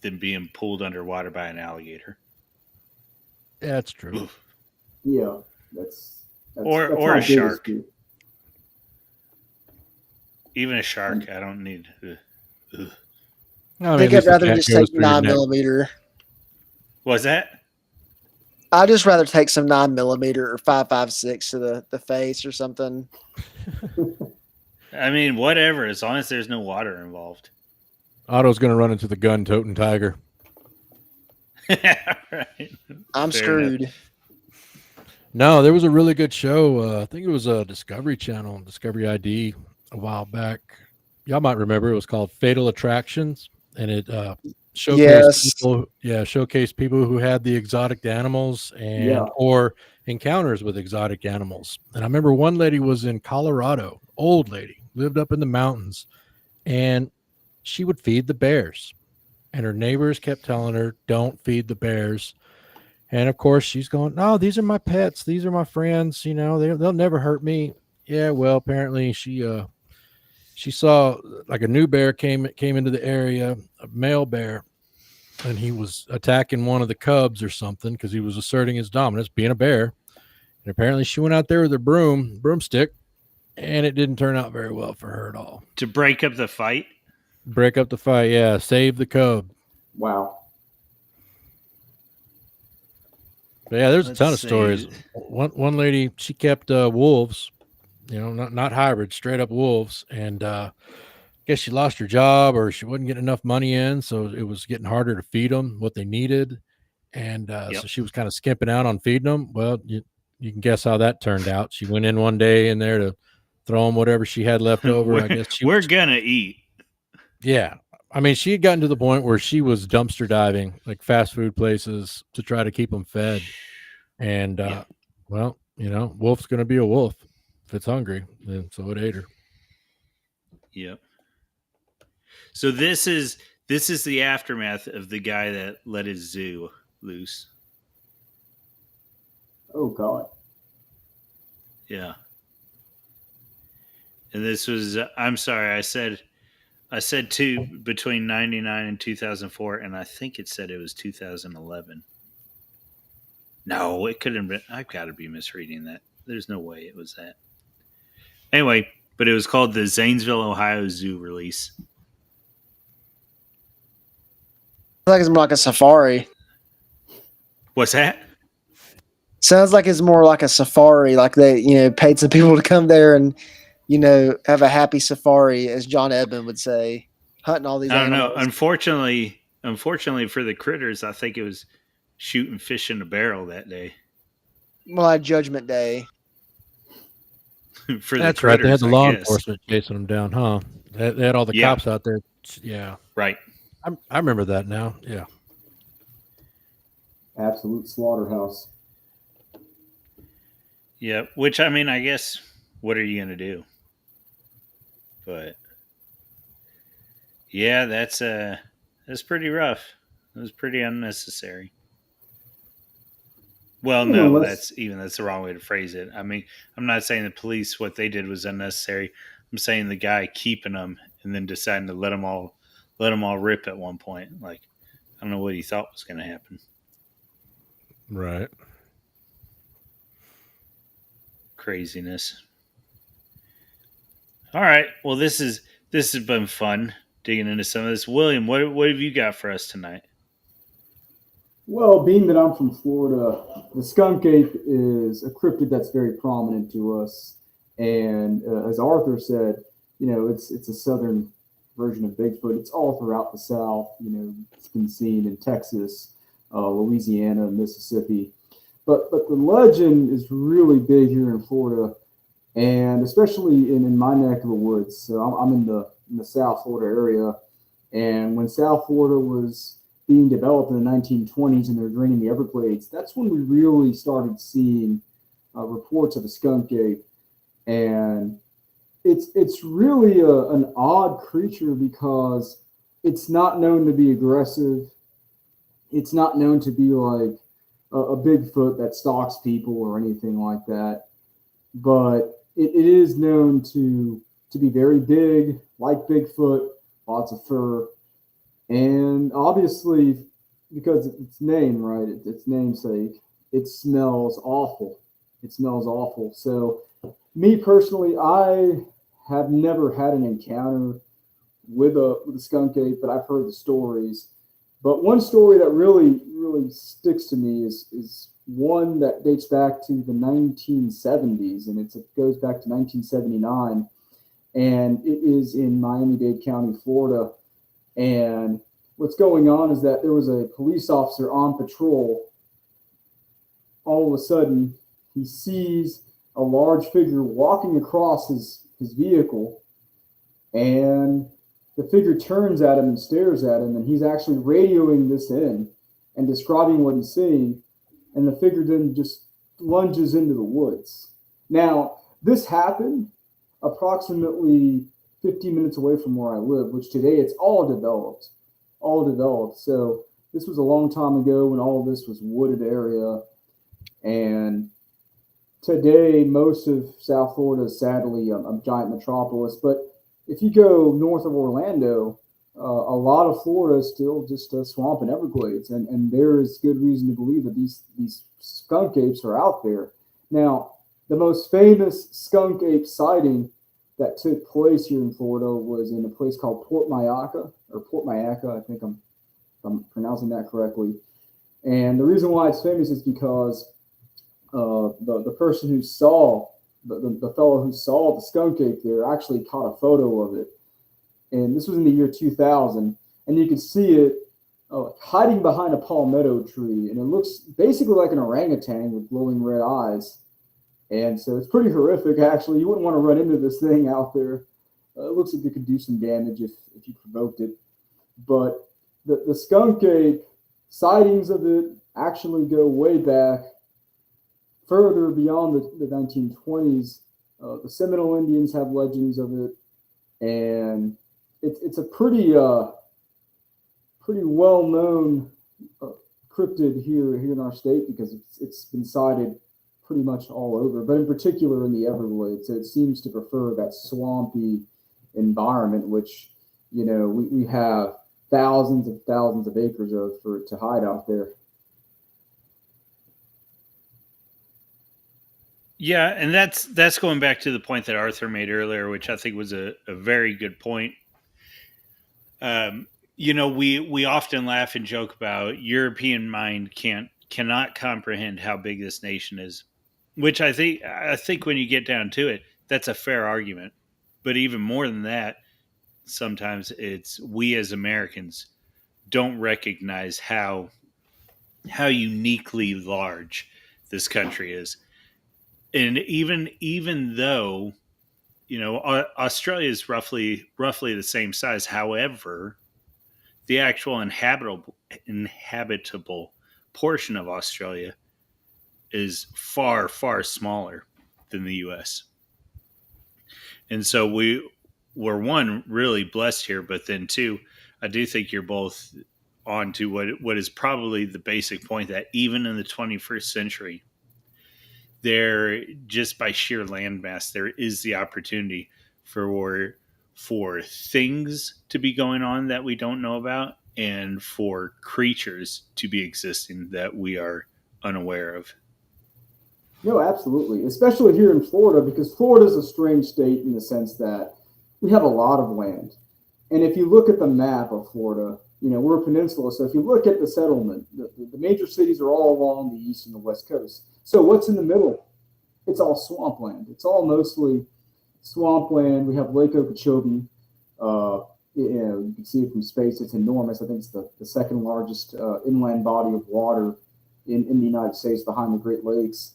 than being pulled underwater by an alligator. Yeah, that's true. Oof. Yeah, that's or a shark. Even a shark, I don't need. I think I'd rather just take 9mm. What's that? I'd just rather take some 9mm or 5.56 to the face or something. I mean, whatever, as long as there's no water involved. Otto's going to run into the gun-toting tiger. Right. I'm Fair screwed. enough. No, there was a really good show. I think it was a Discovery Channel, Discovery ID, a while back. Y'all might remember. It was called Fatal Attractions, and it showcased people who had the exotic animals or encounters with exotic animals. And I remember one lady was in Colorado, old lady, lived up in the mountains, and she would feed the bears. And her neighbors kept telling her, "Don't feed the bears." And of course, she's going, "No, these are my pets. These are my friends. They'll never hurt me." Yeah, well, apparently she she saw like a new bear came into the area, a male bear, and he was attacking one of the cubs or something because he was asserting his dominance, being a bear. And apparently, she went out there with her broomstick, and it didn't turn out very well for her at all. To break up the fight. Break up the fight, yeah. Save the cub. Wow. But yeah, there's Let's a ton of see. stories. One lady, she kept wolves, not hybrid, straight up wolves, and I guess she lost her job or she wasn't getting enough money in, so it was getting harder to feed them what they needed, and so she was kind of skimping out on feeding them. Well, you can guess how that turned out. She went in one day in there to throw them whatever she had left over. I guess we're gonna eat. Yeah. I mean, she had gotten to the point where she was dumpster diving, like fast food places, to try to keep them fed. And, well, wolf's going to be a wolf if it's hungry. And so it ate her. Yep. So this is the aftermath of the guy that let his zoo loose. Oh God. Yeah. And this was I'm sorry, I said between 99 and 2004, and I think it said it was 2011. No, it couldn't have been. I've got to be misreading that. There's no way it was that. Anyway, but it was called the Zanesville, Ohio Zoo release. Like it's more like a safari. What's that? Sounds like it's more like a safari. Like they, paid some people to come there and, have a happy safari, as John Edmund would say, hunting all these I don't animals. know. Unfortunately for the critters, I think it was shooting fish in a barrel that day. Well, like Judgment Day. For That's the right. They had critters, the I law guess. enforcement chasing them down, huh? They had all the cops out there. Yeah. Right. I remember that now. Yeah. Absolute slaughterhouse. Yeah. Which, I mean, I guess, what are you going to do? But yeah, that's pretty rough. It was pretty unnecessary. Well, no, that's the wrong way to phrase it. I mean, I'm not saying the police, what they did was unnecessary. I'm saying the guy keeping them and then deciding to let them all rip at one point. Like, I don't know what he thought was going to happen. Right. Craziness. All right. Well, this has been fun digging into some of this. William, what have you got for us tonight? Well, being that I'm from Florida, the skunk ape is a cryptid that's very prominent to us. And as Arthur said, it's a southern version of Bigfoot. It's all throughout the South. It's been seen in Texas, Louisiana, Mississippi. But the legend is really big here in Florida, and especially in my neck of the woods. So I'm in the South Florida area, and when South Florida was being developed in the 1920s and they're draining the Everglades, that's when we really started seeing reports of a skunk ape. And it's really an odd creature because it's not known to be aggressive. It's not known to be like a Bigfoot that stalks people or anything like that. But it is known to be very big, like Bigfoot, lots of fur. And obviously, because its name, right, its namesake, it smells awful. It smells awful. So, me personally, I have never had an encounter with a skunk ape, but I've heard the stories. But one story that really sticks to me is one that dates back to the 1970s, and it goes back to 1979, and it is in Miami-Dade County, Florida. And what's going on is that there was a police officer on patrol. All of a sudden, he sees a large figure walking across his vehicle, and the figure turns at him and stares at him, and he's actually radioing this in and describing what he's seeing, and the figure then just lunges into the woods. Now, this happened approximately 15 minutes away from where I live, which today it's all developed. So this was a long time ago when all of this was wooded area. And today, most of South Florida is sadly a giant metropolis. But if you go north of Orlando, a lot of Florida is still just swamp and Everglades, and there is good reason to believe that these skunk apes are out there. Now, the most famous skunk ape sighting that took place here in Florida was in a place called Port Mayaca, or Port Mayaca. I think I'm pronouncing that correctly. And the reason why it's famous is because the person who saw the fellow who saw the skunk ape there actually caught a photo of it, and this was in the year 2000, and you could see it hiding behind a palmetto tree, and it looks basically like an orangutan with glowing red eyes. And so it's pretty horrific, actually. You wouldn't want to run into this thing out there. It looks like it could do some damage if you provoked it. But the skunk ape sightings of it actually go way back, further beyond the 1920s. The Seminole Indians have legends of it, and it's a pretty well-known cryptid here in our state, because it's been sighted pretty much all over, but in particular in the Everglades. It seems to prefer that swampy environment, which, we have thousands of acres of for it to hide out there. Yeah, and that's going back to the point that Arthur made earlier, which I think was a very good point. We often laugh and joke about European mind cannot comprehend how big this nation is, which I think when you get down to it, that's a fair argument. But even more than that, sometimes it's we as Americans don't recognize how uniquely large this country is. And even though Australia is roughly the same size, however, the actual inhabitable portion of Australia is far smaller than the U.S. And so we're one really blessed here, but then two, I do think you're both on to what is probably the basic point, that even in the 21st century, there, just by sheer landmass, there is the opportunity for things to be going on that we don't know about, and for creatures to be existing that we are unaware of. No, absolutely, especially here in Florida, because Florida is a strange state in the sense that we have a lot of land. And if you look at the map of Florida, we're a peninsula. So if you look at the settlement, the major cities are all along the east and the west coast. So what's in the middle? It's all swampland. It's all mostly swampland. We have Lake Okeechobee. You can see it from space. It's enormous. I think it's the second largest inland body of water in the United States, behind the Great Lakes.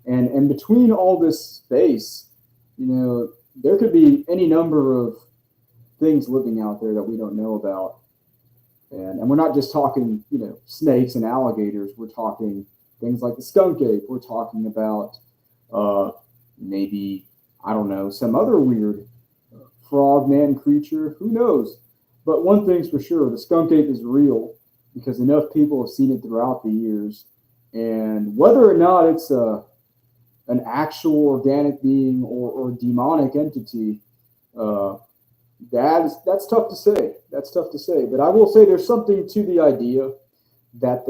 And between all this space, there could be any number of things living out there that we don't know about. And we're not just talking, snakes and alligators. We're talking things like the skunk ape. We're talking about maybe, I don't know, some other weird frogman creature. Who knows? But one thing's for sure, the skunk ape is real, because enough people have seen it throughout the years. And whether or not it's an actual organic being or demonic entity, that's tough to say. That's tough to say. But I will say there's something to the idea that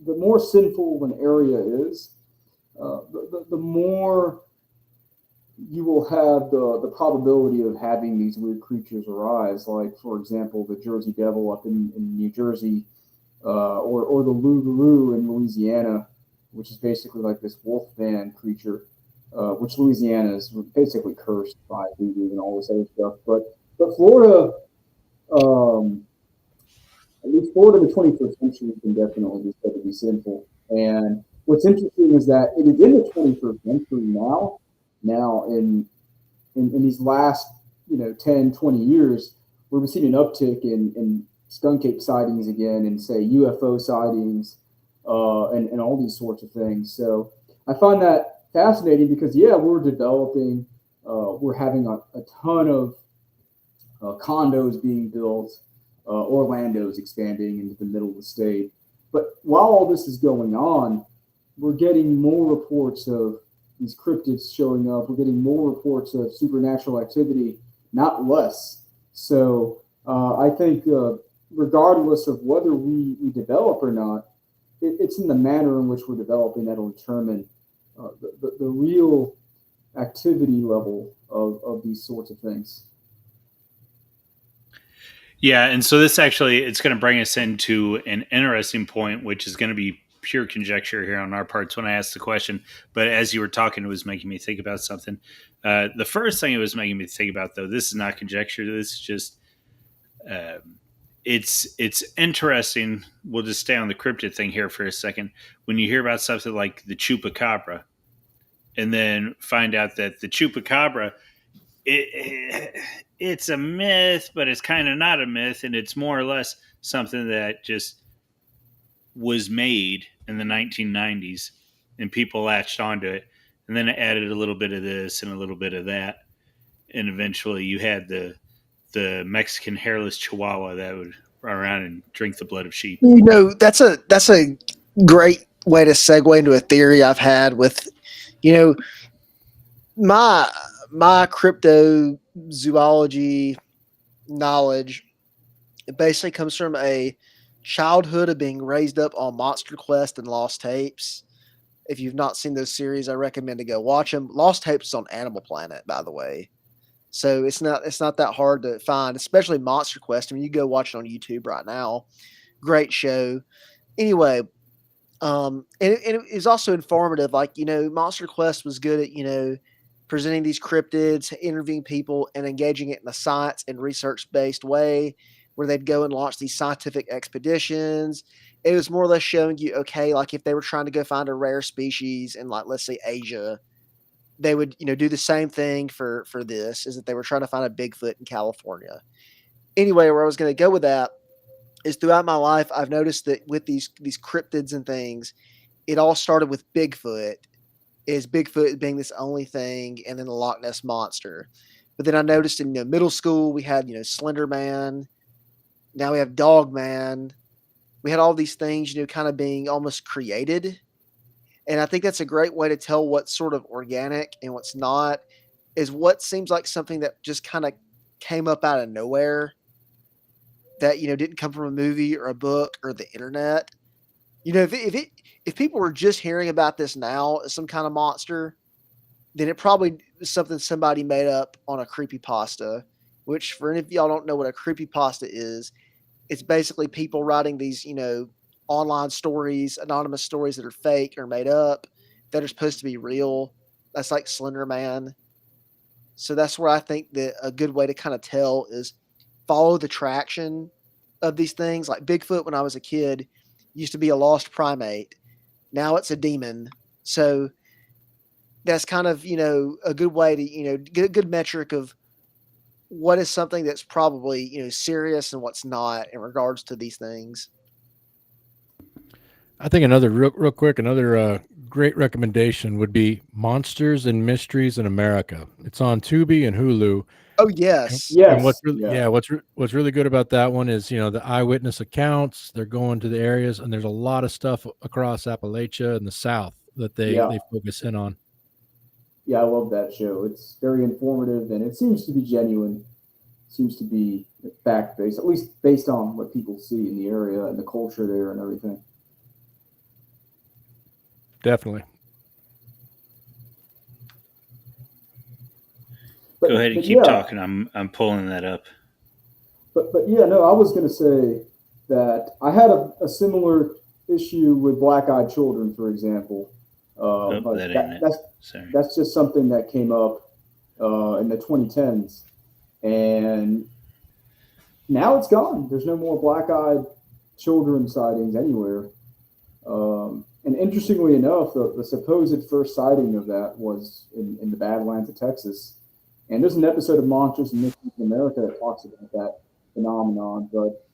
the more sinful an area is, the more you will have the probability of having these weird creatures arise. Like, for example, the Jersey Devil up in New Jersey, or the Loup-Garou in Louisiana, which is basically like this wolfman creature, which Louisiana is basically cursed by voodoo and all this other stuff. But Florida, at least Florida in the 21st century, can definitely be said to be sinful. And what's interesting is that it is in the 21st century now. Now, in these last 10, 20 years, where we've seen an uptick in skunk ape sightings again, and say UFO sightings, and all these sorts of things. So I find that fascinating, because we're developing, we're having a ton of condos being built, Orlando's expanding into the middle of the state. But while all this is going on, we're getting more reports of these cryptids showing up. We're getting more reports of supernatural activity, not less. So I think regardless of whether we develop or not, it's in the manner in which we're developing that'll determine the real activity level of these sorts of things. Yeah, and so this actually it's going to bring us into an interesting point, which is going to be pure conjecture here on our parts when I asked the question. But as you were talking, it was making me think about something. The first thing it was making me think about, though, this is not conjecture. This is just it's interesting. We'll just stay on the cryptid thing here for a second. When you hear about something like the chupacabra, and then find out that the chupacabra it's a myth, but it's kind of not a myth, and it's more or less something that just was made in the 1990s, and people latched onto it, and then it added a little bit of this and a little bit of that, and eventually you had the Mexican hairless Chihuahua that would run around and drink the blood of sheep. That's a great way to segue into a theory I've had with, my cryptozoology knowledge. It basically comes from a childhood of being raised up on Monster Quest and Lost Tapes. If you've not seen those series, I recommend to go watch them. Lost Tapes is on Animal Planet, by the way. So it's not that hard to find, especially Monster Quest. I mean, you go watch it on YouTube right now. Great show. Anyway, and it is also informative. Like, Monster Quest was good at, presenting these cryptids, interviewing people, and engaging it in a science and research-based way where they'd go and launch these scientific expeditions. It was more or less showing you, okay, like if they were trying to go find a rare species in, like, let's say Asia, they would, do the same thing for this, is that they were trying to find a Bigfoot in California. Anyway, where I was going to go with that is throughout my life, I've noticed that with these cryptids and things, it all started with Bigfoot, is Bigfoot being this only thing, and then the Loch Ness Monster. But then I noticed in middle school, we had, Slender Man. Now we have Dog Man. We had all these things, kind of being almost created. And I think that's a great way to tell what's sort of organic and what's not, is what seems like something that just kind of came up out of nowhere, that, didn't come from a movie or a book or the internet. If people were just hearing about this now as some kind of monster, then it probably was something somebody made up on a creepypasta, which, for any of y'all don't know what a creepypasta is, it's basically people writing these, online stories, anonymous stories that are fake or made up, that are supposed to be real. That's like Slender Man. So that's where I think that a good way to kind of tell is follow the traction of these things. Like Bigfoot, when I was a kid, used to be a lost primate. Now it's a demon. So that's kind of, a good way to, get a good metric of what is something that's probably, serious and what's not in regards to these things. I think another real quick, another great recommendation would be Monsters and Mysteries in America. It's on Tubi and Hulu. Oh yes, And what's really, what's really good about that one is, the eyewitness accounts. They're going to the areas, and there's a lot of stuff across Appalachia and the South that they focus in on. Yeah, I love that show. It's very informative, and it seems to be genuine. Seems to be fact-based, at least based on what people see in the area and the culture there and everything. Definitely. Go ahead and keep talking. I'm pulling that up. But yeah, no, I was going to say that I had a similar issue with black-eyed children, for example. That's just something that came up in the 2010s, and now it's gone. There's no more black-eyed children sightings anywhere. And interestingly enough, the supposed first sighting of that was in the Badlands of Texas. And there's an episode of Monsters and Mysteries in America that talks about that phenomenon. But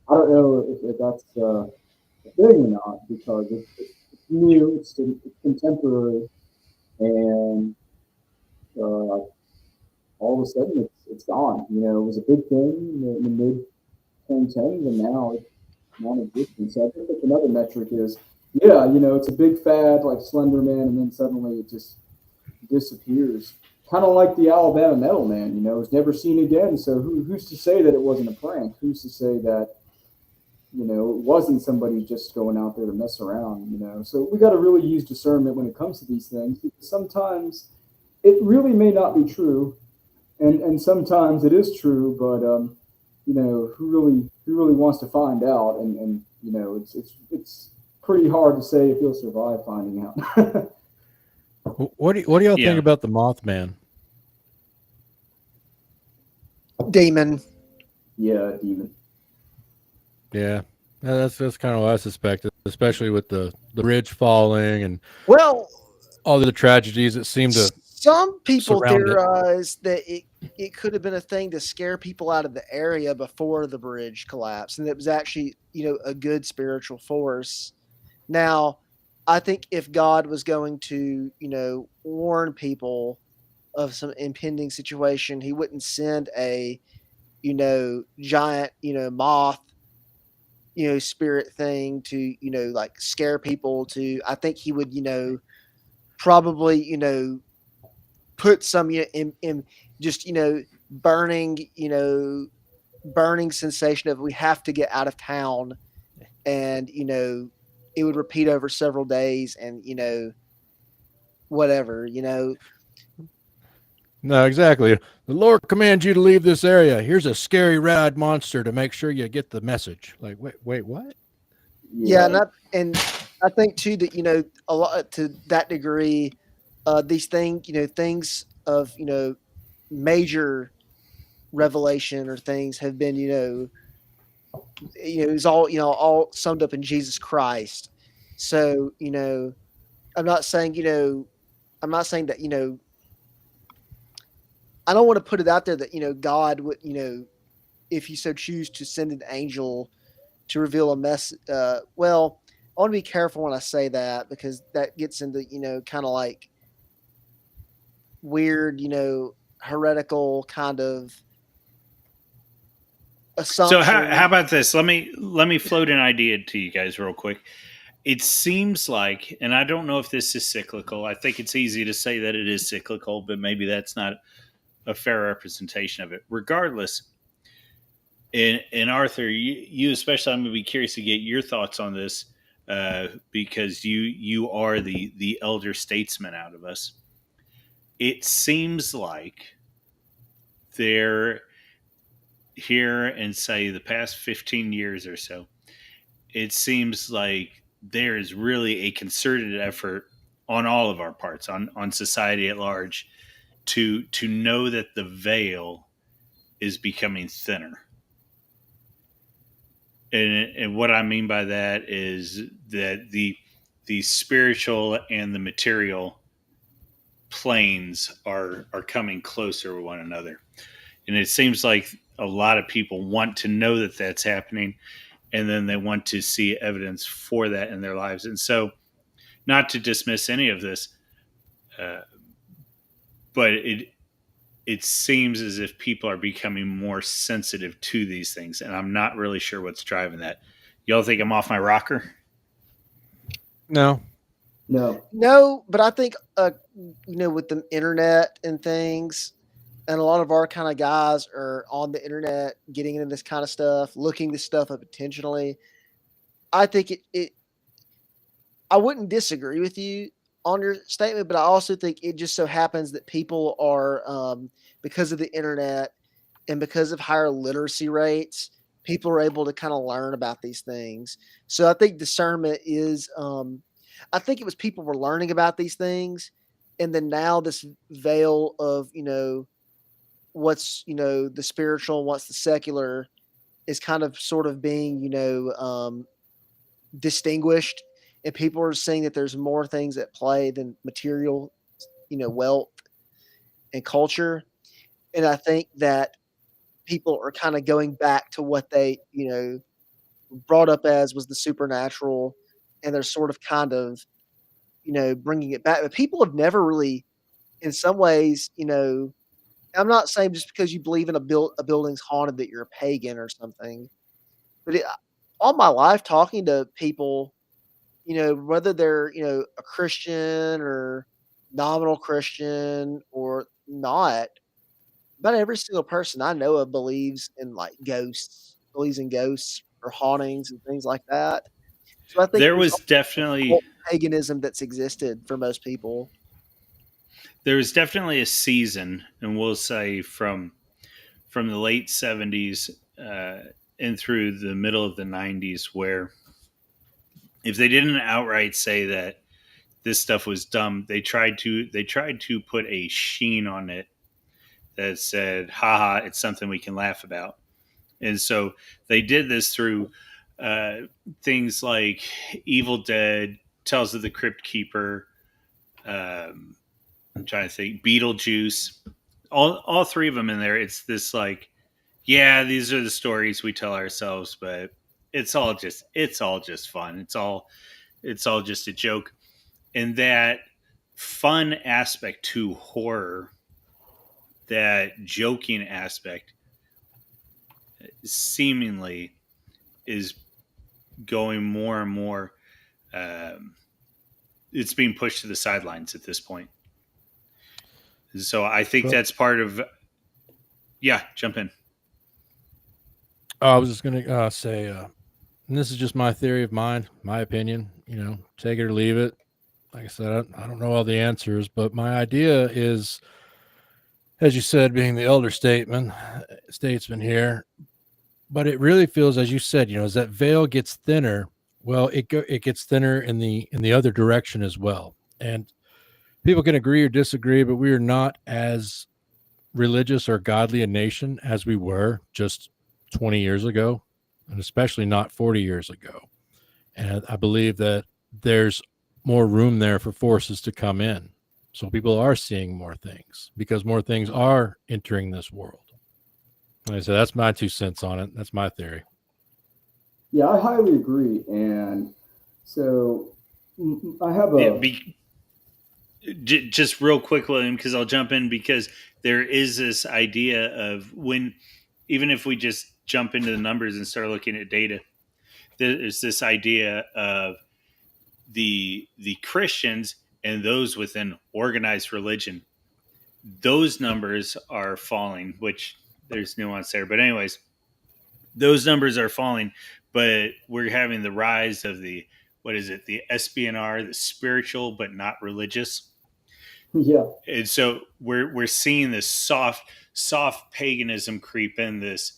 I don't know if that's a thing or not, because it's new, it's contemporary, and all of a sudden it's gone. It was a big thing in the mid 2010s, and now it's non-existent. So I think that's another metric is, it's a big fad like Slender Man, and then suddenly it just disappears, kind of like the Alabama Metal Man. Was never seen again. So who's to say that it wasn't a prank? Who's to say that it wasn't somebody just going out there to mess around? So we got to really use discernment when it comes to these things, because sometimes it really may not be true, and sometimes it is true, but who really wants to find out? And it's pretty hard to say if you'll survive finding out. What do y'all think Yeah. about the Mothman? Demon. Yeah, demon. Yeah, that's kind of what I suspected, especially with the bridge falling and Well, all the tragedies that seem to some people surround it. theorize that it could have been a thing to scare people out of the area before the bridge collapsed, and it was actually a good spiritual force. Now, I think if God was going to warn people of some impending situation, he wouldn't send a giant moth spirit thing to like scare people. To I think he would probably put some in just burning burning sensation of we have to get out of town, and it would repeat over several days, and whatever. No, exactly. The Lord commands you to leave this area. Here's a scary red-eyed monster to make sure you get the message. Like, wait, what? Yeah, Yeah. and I think too that a lot to that degree, these things of major revelation or things have been it's all summed up in Jesus Christ. So I'm not saying I'm not saying that I don't want to put it out there that God would if he so choose to send an angel to reveal a mess. Well, I want to be careful when I say that, because that gets into kind of like weird heretical kind of So how assumption. about this? Let me float an idea to you guys real quick. It seems like, and I don't know if this is cyclical. I think it's easy to say that it is cyclical, but maybe that's not a fair representation of it. Regardless, and Arthur, you especially, I'm going to be curious to get your thoughts on this, because you are the elder statesman out of us. It seems like they're here in, say, the past 15 years or so. It seems like there is really a concerted effort on all of our parts, on society at large, to know that the veil is becoming thinner. And what I mean by that is that the spiritual and the material planes are coming closer to one another. And it seems like a lot of people want to know that that's happening, and then they want to see evidence for that in their lives. And so, not to dismiss any of this, uh, but it seems as if people are becoming more sensitive to these things, and I'm not really sure what's driving that. Y'all think I'm off my rocker? No. No. No, but I think with the internet and things, and a lot of our kind of guys are on the internet getting into this kind of stuff, looking this stuff up intentionally. I think it I wouldn't disagree with you on your statement, but I also think it just so happens that people are because of the internet and because of higher literacy rates, people are able to kind of learn about these things. So I think discernment is I think it was people were learning about these things, and then now this veil of, what's, the spiritual and what's the secular is kind of sort of being, distinguished, and people are seeing that there's more things at play than material, wealth and culture. And I think that people are kind of going back to what they, brought up as was the supernatural, and they're sort of kind of, bringing it back. But people have never really, in some ways, I'm not saying just because you believe in a building's haunted that you're a pagan or something, but all my life talking to people, whether they're, a Christian or nominal Christian or not, about every single person I know of believes in like ghosts, believes in ghosts or hauntings and things like that. So I think There there's was definitely occult paganism that's existed for most people. there was definitely a season, and we'll say from the late '70s and through the middle of the '90s, where if they didn't outright say that this stuff was dumb, they tried to put a sheen on it that said, haha, it's something we can laugh about. And so they did this through uh, things like Evil Dead, Tales of the Crypt Keeper, um, I'm trying to think, Beetlejuice, all three of them in there. It's this like, yeah, these are the stories we tell ourselves, but it's all just fun. It's all just a joke. And that fun aspect to horror, that joking aspect, seemingly is going more and more. Um, it's being pushed to the sidelines at this point. So I think Well, that's part of. Yeah, jump in. I was just going to say, and this is just my theory of mine, my opinion. Take it or leave it. Like I said, I don't know all the answers, but my idea is, as you said, being the elder statesman here. But it really feels, as you said, as that veil gets thinner, well, it gets thinner in the other direction as well. And people can agree or disagree, but we are not as religious or godly a nation as we were just 20 years ago, and especially not 40 years ago. And I believe that there's more room there for forces to come in. So people are seeing more things because more things are entering this world. Like I said, that's my 2 cents on it. That's my theory. Yeah, I highly agree. And so I have Yeah, a just real quick, William, because I'll jump in because there is this idea of when, even if we just jump into the numbers and start looking at data, there's this idea of the Christians and those within organized religion. Those numbers are falling, which there's nuance there. But anyways, those numbers are falling, but we're having the rise of the, what is it, the SBNR, the spiritual but not religious. yeah. And so we're seeing this soft paganism creep in, this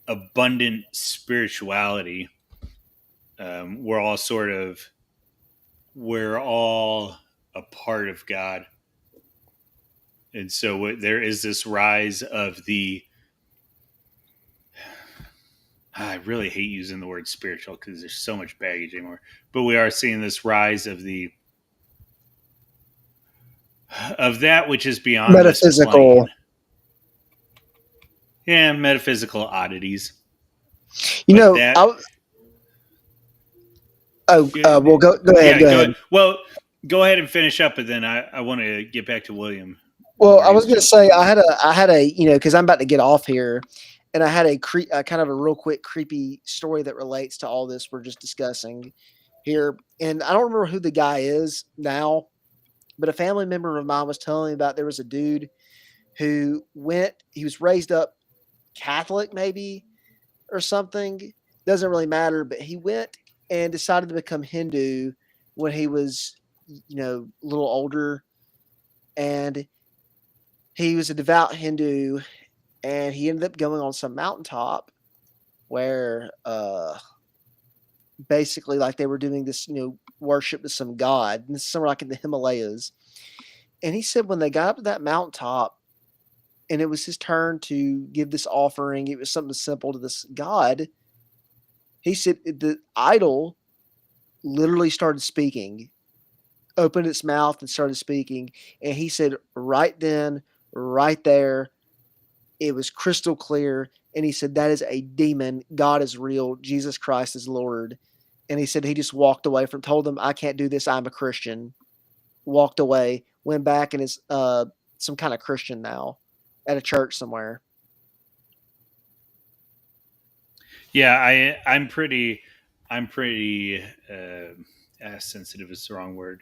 abundant spirituality. We're all sort of, we're all a part of God. And so there is this rise of the, I really hate using the word spiritual because there's so much baggage anymore, but we are seeing this rise of that which is beyond this Metaphysical. plane. Yeah, metaphysical oddities. You But know, that, well, go ahead, yeah, go go ahead. ahead. Well, go ahead and finish up, but then I want to get back to William Well, where I he was was going to jumping say in. I had a because I'm about to get off here, and I had a kind of a real quick creepy story that relates to all this we're just discussing here. And I don't remember who the guy is now, but a family member of mine was telling me about there was a dude who went. He was raised up Catholic, maybe or something. Doesn't really matter, but he went and decided to become Hindu when he was, a little older, and he was a devout Hindu, and he ended up going on some mountaintop where basically like they were doing this worship to some god, and this is somewhere like in the Himalayas. And he said when they got up to that mountaintop and it was his turn to give this offering, it was something simple to this god. He said the idol literally started speaking, opened its mouth and started speaking, and he said right then, right there, it was crystal clear. And he said, that is a demon. God is real. Jesus Christ is Lord. And he said he just walked away from, told them, I can't do this. I'm a Christian. Walked away, went back and is some kind of Christian now at a church somewhere. Yeah, I'm pretty sensitive is the wrong word,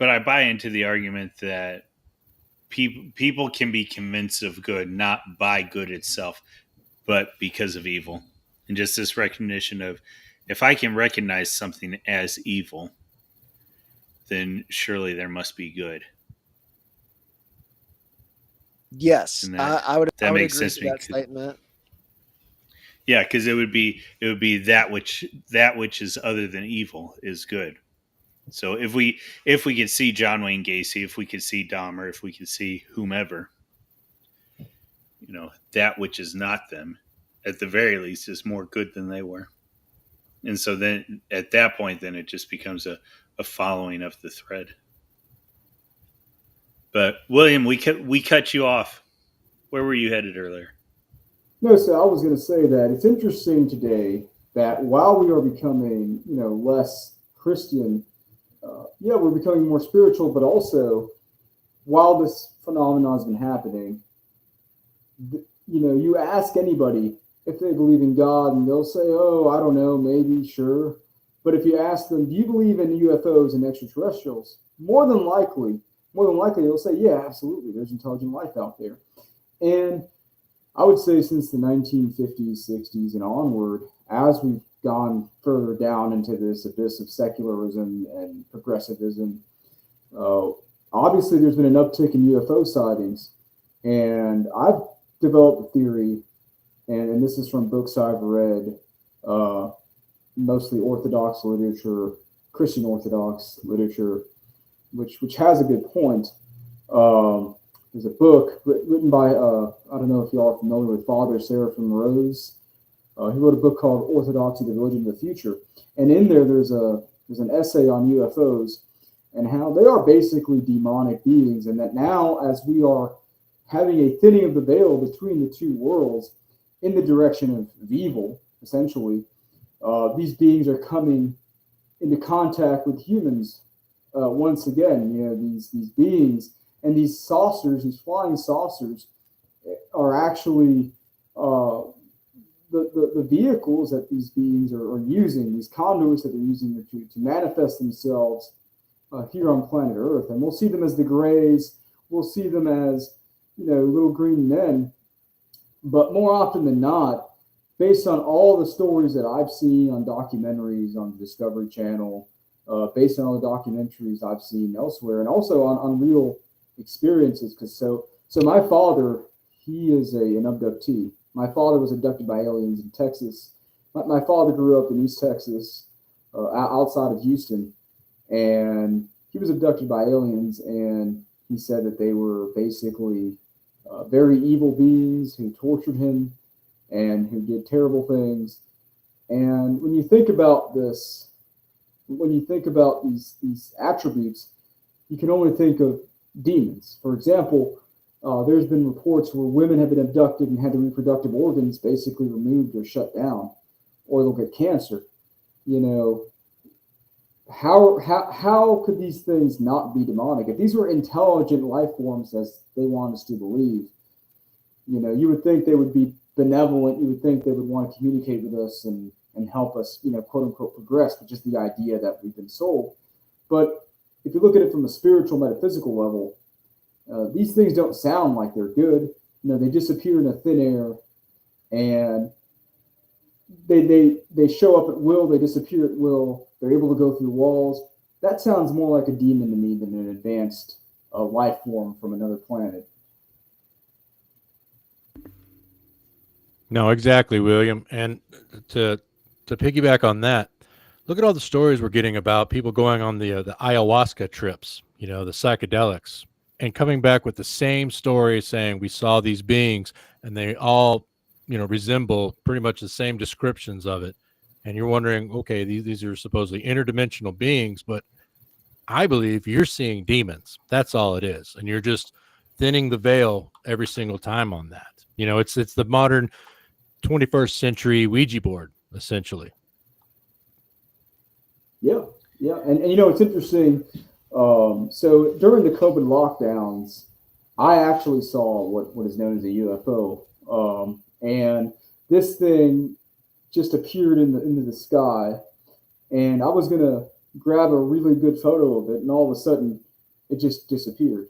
but I buy into the argument that people can be convinced of good not by good itself, but because of evil, and just this recognition of if I can recognize something as evil, then surely there must be good. Yes, And I that would makes agree sense to to me. that statement. Yeah, because it would be that which is other than evil is good. So if we could see John Wayne Gacy, if we could see Dahmer, if we could see whomever, that which is not them, at the very least, is more good than they were. And so then at that point, then it just becomes a following of the thread. But William, we cut you off. Where were you headed earlier? No, so I was going to say that it's interesting today that while we are becoming, less Christian, yeah, we're becoming more spiritual, but also while this phenomenon has been happening, you ask anybody if they believe in God, and they'll say, "Oh, I don't know, maybe, sure." But if you ask them, "Do you believe in UFOs and extraterrestrials?" More than likely, they'll say, "Yeah, absolutely. There's intelligent life out there." And I would say since the 1950s, 60s, and onward, as we've gone further down into this abyss of secularism and progressivism, uh, obviously there's been an uptick in UFO sightings. And I've developed a theory, and this is from books I've read, uh, mostly Orthodox literature, Christian Orthodox literature, which has a good point. There's a book written by, I don't know if y'all are familiar with Father Seraphim Rose. He wrote a book called Orthodoxy, the Religion of the Future. And in there, there's an essay on UFOs and how they are basically demonic beings. And that now, as we are having a thinning of the veil between the two worlds in the direction of evil, essentially, these beings are coming into contact with humans once again. These beings and these saucers, these flying saucers, are actually the vehicles that these beings are using, these conduits that they're using to manifest themselves here on planet Earth. And we'll see them as the Greys. We'll see them as, little green men. But more often than not, based on all the stories that I've seen on documentaries on the Discovery Channel, based on all the documentaries I've seen elsewhere, and also on real experiences. Because so my father, he is an abductee. My father was abducted by aliens in Texas. My father grew up in East Texas, outside of Houston, and he was abducted by aliens. And he said that they were basically very evil beings who tortured him and who did terrible things. And when you think about this, when you think about these attributes, you can only think of demons. For example, there's been reports where women have been abducted and had their reproductive organs basically removed or shut down, or they'll get cancer. How could these things not be demonic? If these were intelligent life forms, as they want us to believe, you would think they would be benevolent. You would think they would want to communicate with us and help us, quote unquote, progress, which is the idea that we've been sold. But if you look at it from a spiritual, metaphysical level, these things don't sound like they're good. They disappear in a thin air, and they show up at will. They disappear at will. They're able to go through walls. That sounds more like a demon to me than an advanced life form from another planet. No, exactly, William. And to piggyback on that, look at all the stories we're getting about people going on the ayahuasca trips, the psychedelics, and coming back with the same story saying we saw these beings and they all, resemble pretty much the same descriptions of it. And you're wondering, okay, these are supposedly interdimensional beings, but I believe you're seeing demons. That's all it is. And you're just thinning the veil every single time on that. It's the modern 21st century Ouija board, essentially. Yeah. And it's interesting. So during the COVID lockdowns, I actually saw what is known as a UFO. And this thing just appeared into the sky. And I was going to grab a really good photo of it. And all of a sudden, it just disappeared.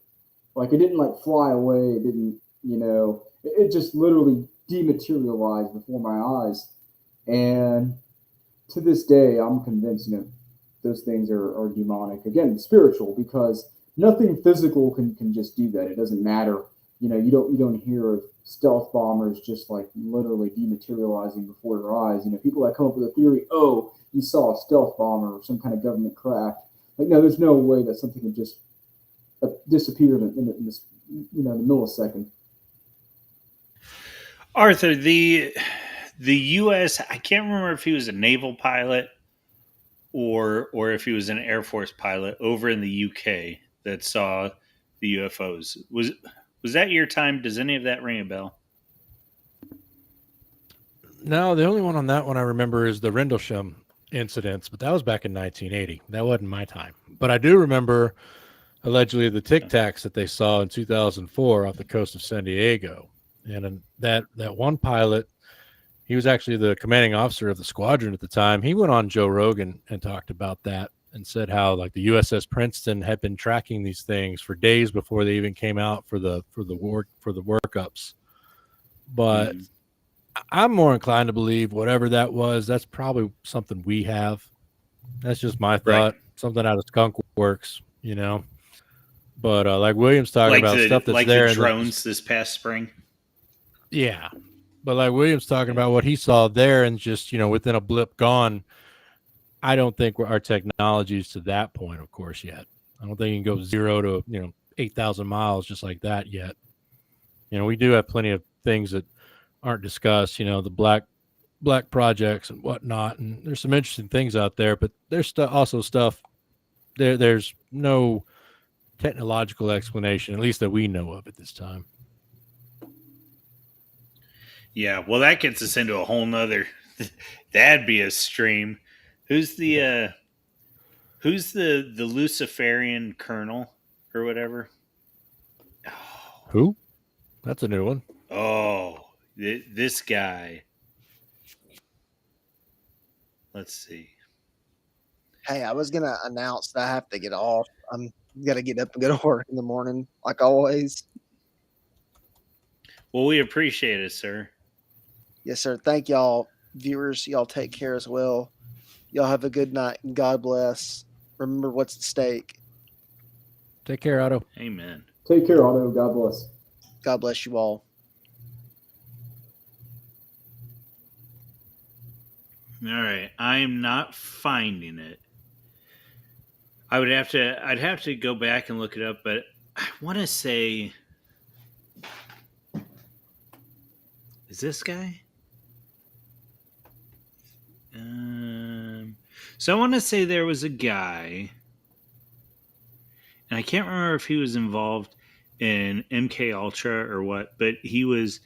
Like it didn't like fly away. It didn't, it just literally dematerialized before my eyes. And to this day, I'm convinced, those things are demonic. Again, spiritual, because nothing physical can just do that. It doesn't matter. You don't hear of stealth bombers just like literally dematerializing before your eyes. People that come up with a theory, oh, you saw a stealth bomber or some kind of government craft. Like, no, there's no way that something could just disappear in this, the millisecond. Arthur, the U.S. I can't remember if he was a naval pilot or if he was an Air Force pilot over in the UK that saw the UFOs. Was that your time? Does any of that ring a bell? No, the only one on that one I remember is the Rendlesham incidents, but that was back in 1980. That wasn't my time. But I do remember allegedly the Tic Tacs that they saw in 2004 off the coast of San Diego. And that one pilot, he was actually the commanding officer of the squadron at the time. He went on Joe Rogan and talked about that and said how like the USS Princeton had been tracking these things for days before they even came out for the workups. But I'm more inclined to believe whatever that was, that's probably something we have. That's just my thought. Right. Something out of Skunk Works, But like William's talking about stuff that's like there. The drones this past spring. Yeah. But like William's talking about what he saw there and just, within a blip gone. I don't think our technology is to that point, of course, yet. I don't think you can go 0 to, 8,000 miles just like that yet. We do have plenty of things that aren't discussed, the black projects and whatnot. And there's some interesting things out there, but there's also stuff there's no technological explanation, at least that we know of at this time. Yeah, well, that gets us into a whole nother. That'd be a stream. Who's the Luciferian colonel or whatever? Oh. Who? That's a new one. Oh, this guy. Let's see. Hey, I was gonna announce that I have to get off. I'm gotta get up and go to work in the morning, like always. Well, we appreciate it, sir. Yes, sir. Thank y'all, viewers. Y'all take care as well. Y'all have a good night and God bless. Remember what's at stake. Take care, Otto. Amen. Take care, Otto. God bless. God bless you all. All right, I am not finding it. I'd have to go back and look it up, but I want to say, is this guy? So I want to say there was a guy, and I can't remember if he was involved in MK Ultra or what, but he was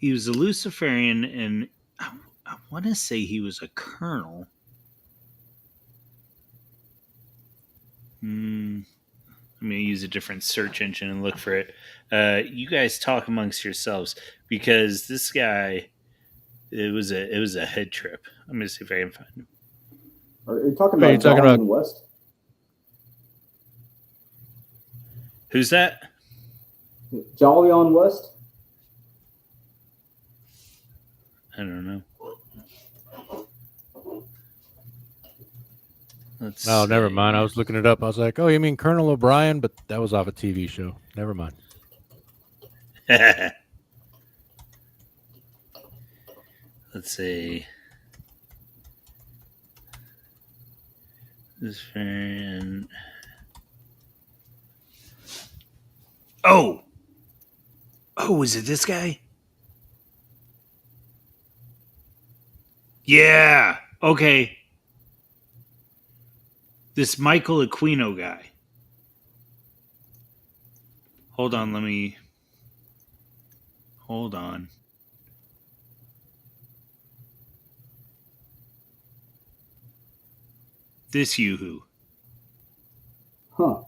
a Luciferian, and I want to say he was a colonel. I'm going to use a different search engine and look for it. You guys talk amongst yourselves, because this guy, it was a head trip. I'm going to see if I can find him. Are you talking about Jolyon West? Who's that? Jolyon West? I don't know. Oh, never mind. I was looking it up. I was like, oh, you mean Colonel O'Brien? But that was off a TV show. Never mind. Let's see. This variant. Oh, is it this guy? Yeah. Okay. This Michael Aquino guy. Hold on. Hold on. This Yoo-hoo. Huh.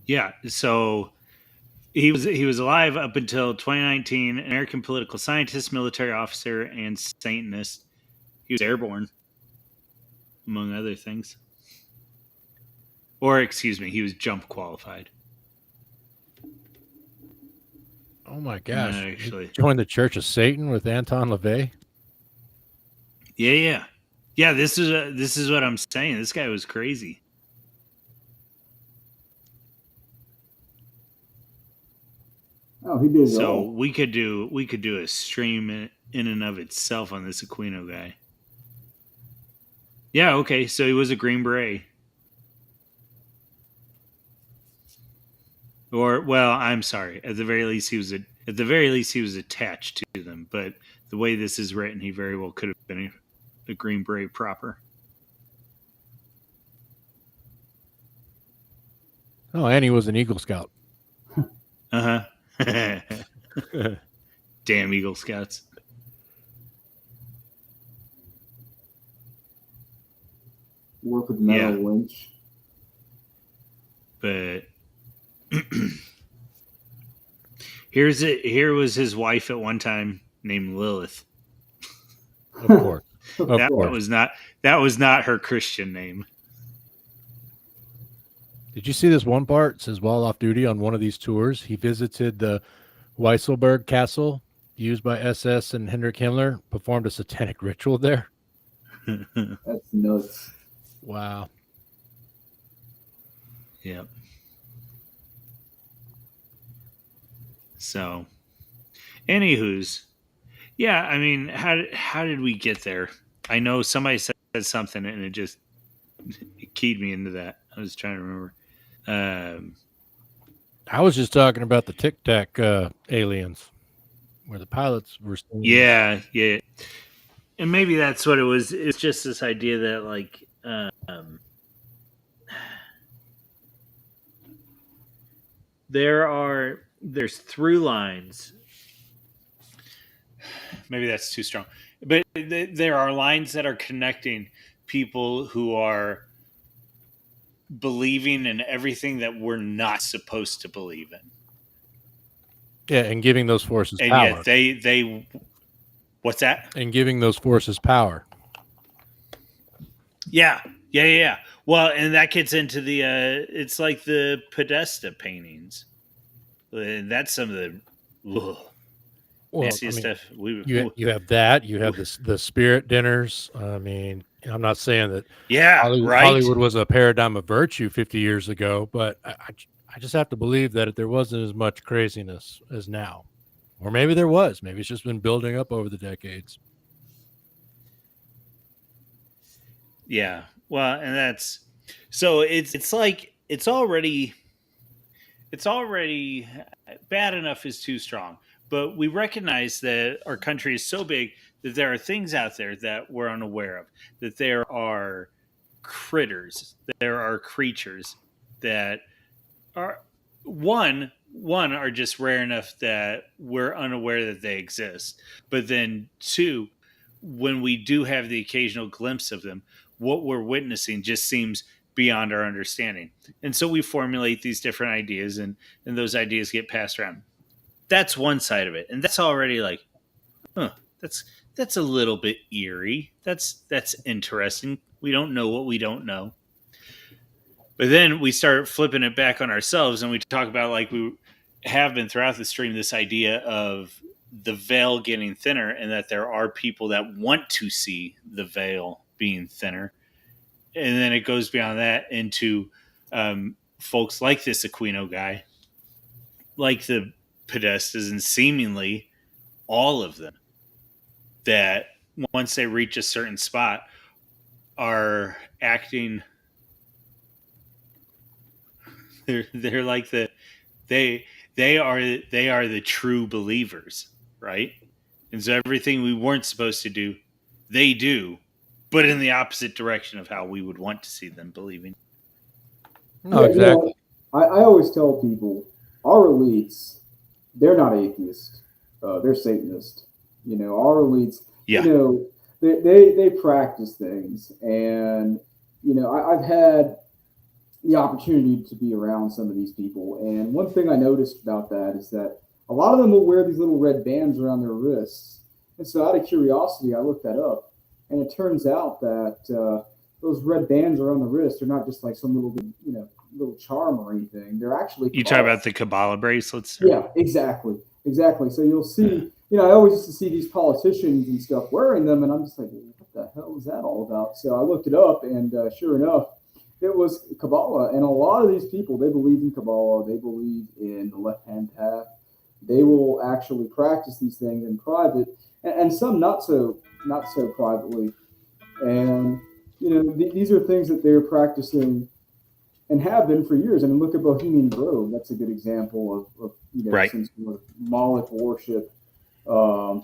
Yeah, so he was alive up until 2019. An American political scientist, military officer, and Satanist. He was airborne, among other things. Or excuse me, he was jump qualified. Oh my Not gosh! actually. Joined the Church of Satan with Anton LaVey. Yeah. This is what I'm saying. This guy was crazy. Oh, he did it So all. we could do a stream in and of itself on this Aquino guy. Yeah, okay. So he was a Green Beret. Or well, I'm sorry. At the very least he was attached to them, but the way this is written, he very well could have been a Green Beret proper. Oh, and he was an Eagle Scout. Uh-huh. Damn Eagle Scouts. Work with Metal Lynch. But here was his wife at one time named Lilith. Of course. That was not her Christian name. Did you see this one part? It says while off duty on one of these tours, he visited the Weisselberg Castle used by SS and Heinrich Himmler, performed a satanic ritual there. That's nuts. Wow. Yep. So, anywho's, yeah. I mean, how did we get there? I know somebody said something, and it keyed me into that. I was trying to remember. I was just talking about the Tic Tac aliens, where the pilots were. Yeah, and maybe that's what it was. It's just this idea that like. There's through lines. Maybe that's too strong, but there are lines that are connecting people who are believing in everything that we're not supposed to believe in. Yeah, and giving those forces and power. Yet they what's that? And giving those forces power. Yeah. Well, and that gets into the it's like the Podesta paintings. That's some of the nastiest stuff. You have that. You have the spirit dinners. I mean, I'm not saying that Hollywood was a paradigm of virtue 50 years ago, but I just have to believe that there wasn't as much craziness as now. Or maybe there was. Maybe it's just been building up over the decades. Yeah. Well, and that's so it's like it's already bad enough is too strong. But we recognize that our country is so big that there are things out there that we're unaware of, that there are critters, that there are creatures that are one are just rare enough that we're unaware that they exist. But then two, when we do have the occasional glimpse of them, what we're witnessing just seems beyond our understanding. And so we formulate these different ideas and those ideas get passed around. That's one side of it. And that's already like, that's a little bit eerie. That's interesting. We don't know what we don't know. But then we start flipping it back on ourselves and we talk about, like we have been throughout the stream, this idea of the veil getting thinner and that there are people that want to see the veil being thinner. And then it goes beyond that into folks like this Aquino guy, like the Podestas, and seemingly all of them, that once they reach a certain spot are acting. They're like they are the true believers, right? And so everything we weren't supposed to do, they do, but in the opposite direction of how we would want to see them believing. No, exactly. You know, I always tell people, our elites, they're not atheists. They're Satanists. You know, our elites, you know, they practice things. And, you know, I've had, the opportunity to be around some of these people. And one thing I noticed about that is that a lot of them will wear these little red bands around their wrists. And so, out of curiosity, I looked that up, and it turns out that those red bands around the wrist are not just like some little, little charm or anything. They're actually You talk Kabbalah. about the Kabbalah bracelets? Or? Yeah, exactly, exactly. So you'll see, I always used to see these politicians and stuff wearing them, and I'm just like, what the hell is that all about? So I looked it up, and sure enough, it was Kabbalah. And a lot of these people, they believe in Kabbalah. They believe in the left-hand path. They will actually practice these things in private, and some not so privately. And these are things that they're practicing and have been for years. I mean, look at Bohemian Grove. That's a good example of Right. some sort of Moloch worship. Um,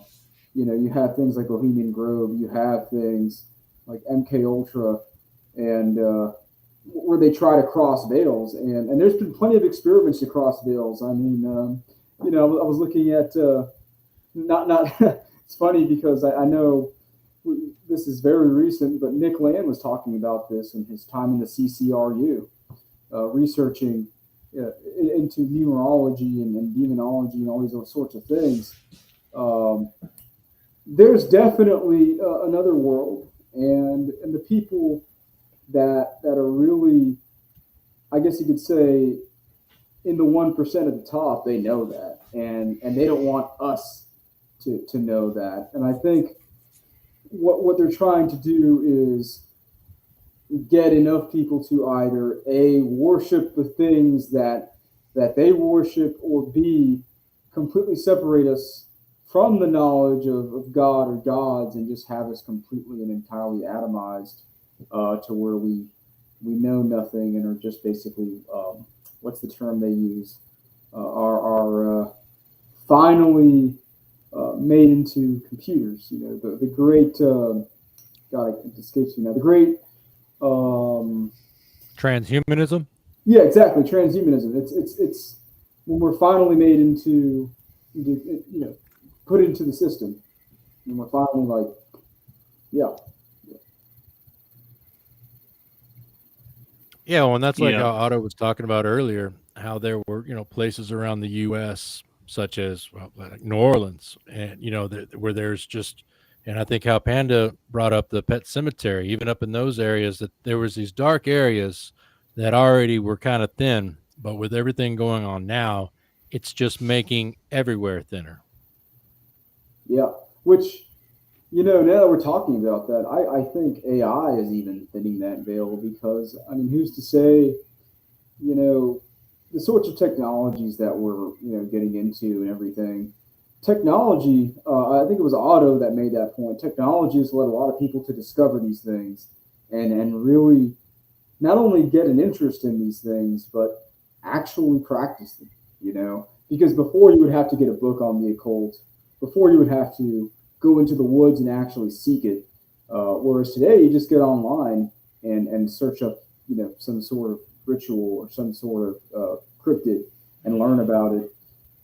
you have things like Bohemian Grove. You have things like MK Ultra, and where they try to cross veils. And there's been plenty of experiments to cross veils. I mean, I was looking at not. It's funny because I know this is very recent, but Nick Land was talking about this in his time in the CCRU, researching into numerology and demonology and all these other sorts of things. Um, there's definitely another world, and the people that are really, I guess you could say, in the 1% at the top, they know that, and they don't want us to know that. And I think what they're trying to do is get enough people to either A, worship the things that they worship, or B, completely separate us from the knowledge of God or gods, and just have us completely and entirely atomized, to where we know nothing and are just basically, what's the term they use, are finally made into computers. The great, God, it escapes me now, the great, Transhumanism. yeah, exactly, transhumanism. It's when we're finally made put into the system, and we're finally like, yeah, Yeah, well, and that's like Yeah. how Otto was talking about earlier, how there were, places around the U.S. such as like New Orleans, and where there's just, and I think how Panda brought up the pet cemetery, even up in those areas, that there was these dark areas that already were kind of thin, but with everything going on now, it's just making everywhere thinner. yeah. Which, now that we're talking about that, I think AI is even thinning that veil, because I mean, who's to say, you know, the sorts of technologies that we're getting into and everything. Technology, I think it was Otto that made that point. Technology has led a lot of people to discover these things, and really not only get an interest in these things, but actually practice them. Because before you would have to get a book on the occult, before you would have to go into the woods and actually seek it. Whereas today, you just get online and search up, some sort of ritual or some sort of cryptid and learn about it,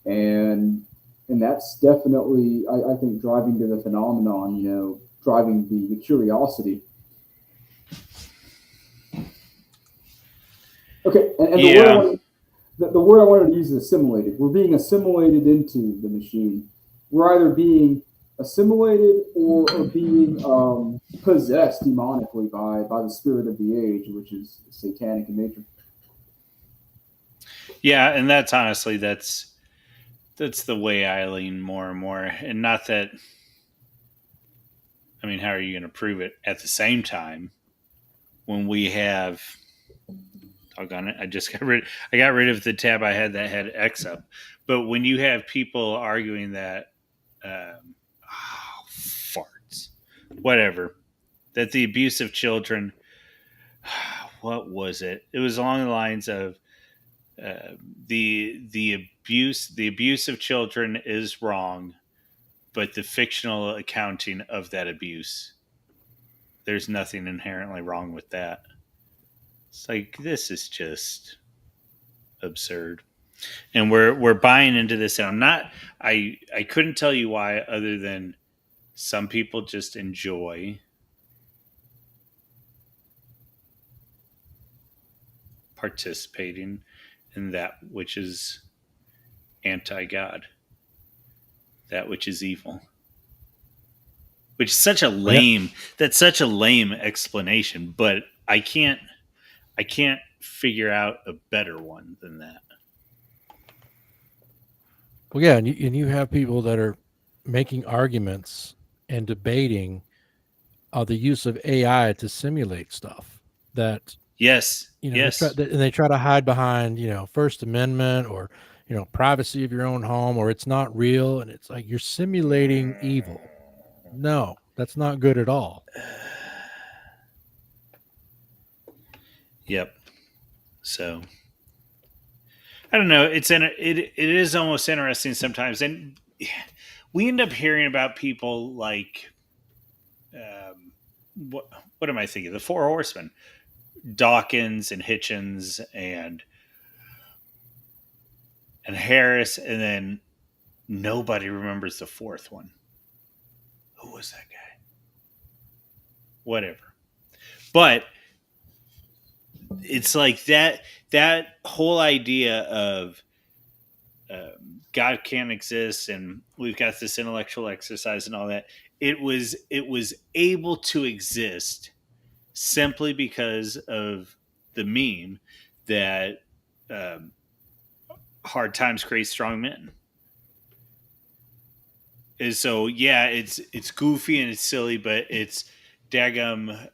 and that's definitely, I think, driving to the phenomenon. Driving the curiosity. Okay, and the word I Yeah. wanted, the word I wanted to use is assimilated. We're being assimilated into the machine. We're either being assimilated or being possessed demonically by the spirit of the age, which is satanic in nature. Yeah, and that's honestly that's the way I lean more and more. And not that, I mean, how are you going to prove it at the same time when we have, doggone it, I got rid of the tab I had that had X up. But when you have people arguing that, farts, whatever, that the abuse of children, what was it? It was along the lines of, uh, the abuse of children is wrong, but the fictional accounting of that abuse, there's nothing inherently wrong with that. It's like, this is just absurd, and we're buying into this. And I'm not. I couldn't tell you why, other than some people just enjoy participating in that which is anti-God, that which is evil. Which is such a lame. That's such a lame explanation, but I can't figure out a better one than that. Well, yeah, and you have people that are making arguments and debating the use of AI to simulate stuff that Yes, yes, they try to hide behind First Amendment or privacy of your own home, or it's not real, and it's like you're simulating evil. No, that's not good at all. Yep. So I don't know. It is almost interesting sometimes, and we end up hearing about people like what am I thinking? The Four Horsemen, Dawkins and Hitchens and Harris, and then nobody remembers the fourth one. Who was that guy? Whatever. But it's like that whole idea of God can't exist, and we've got this intellectual exercise and all that. It was able to exist simply because of the meme that um, hard times create strong men. And so yeah, it's goofy and it's silly, but it's daggum.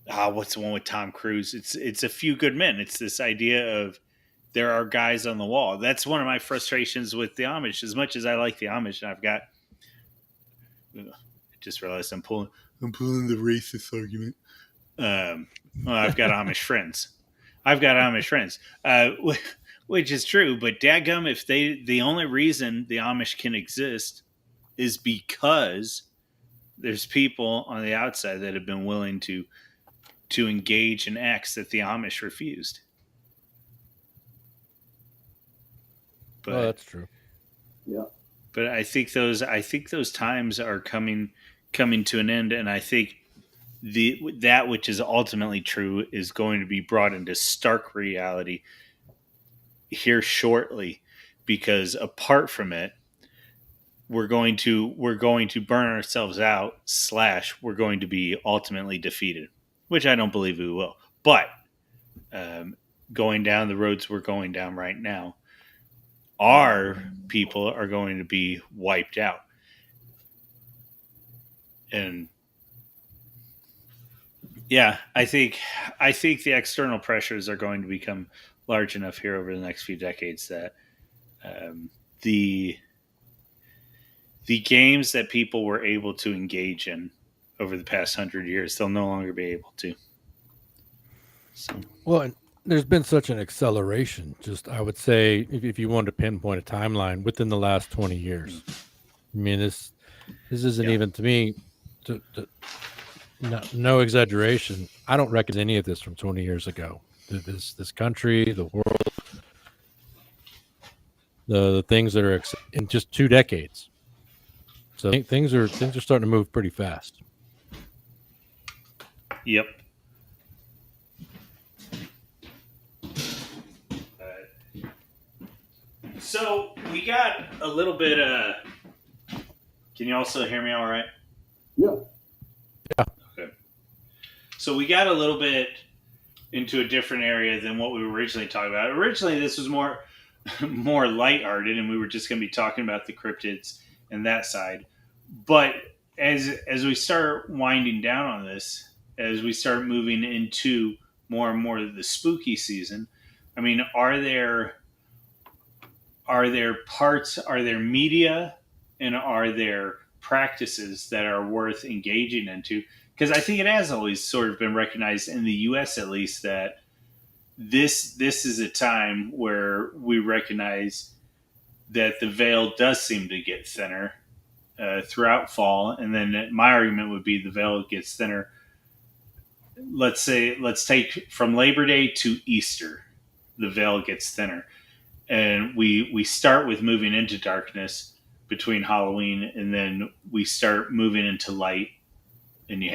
What's the one with Tom Cruise? It's a few good men. It's this idea of there are guys on the wall. That's one of my frustrations with the Amish. As much as I like the Amish, and I just realized I'm pulling the racist argument. Well, I've got Amish friends. Which is true. But dadgum, if the only reason the Amish can exist is because there's people on the outside that have been willing to engage in acts that the Amish refused. But that's true. Yeah. But I think those times are coming to an end, and I think that which is ultimately true is going to be brought into stark reality here shortly, because apart from it, we're going to burn ourselves out / we're going to be ultimately defeated, which I don't believe we will. But going down the roads we're going down right now, our people are going to be wiped out. And yeah, I think the external pressures are going to become large enough here over the next few decades that the games that people were able to engage in over the past 100 years, they'll no longer be able to. So. Well, and there's been such an acceleration. Just I would say, if you wanted to pinpoint a timeline within the last 20 years, I mean this isn't even, to me, no exaggeration. I don't reckon any of this from 20 years ago. This country, the world, the things that are in just 2 decades. So things are starting to move pretty fast. Yep. So we got a little bit. Can you also hear me all right? Yeah. Okay. So we got a little bit into a different area than what we were originally talking about. Originally, this was more lighthearted, and we were just going to be talking about the cryptids and that side. But as we start winding down on this, as we start moving into more and more of the spooky season, I mean, are there parts, are there media, and are there practices that are worth engaging into? Because I think it has always sort of been recognized in the U.S. at least that this is a time where we recognize that the veil does seem to get thinner throughout fall, and then my argument would be the veil gets thinner. Let's take from Labor Day to Easter, the veil gets thinner, and we start with moving into darkness between Halloween, and then we start moving into light, and you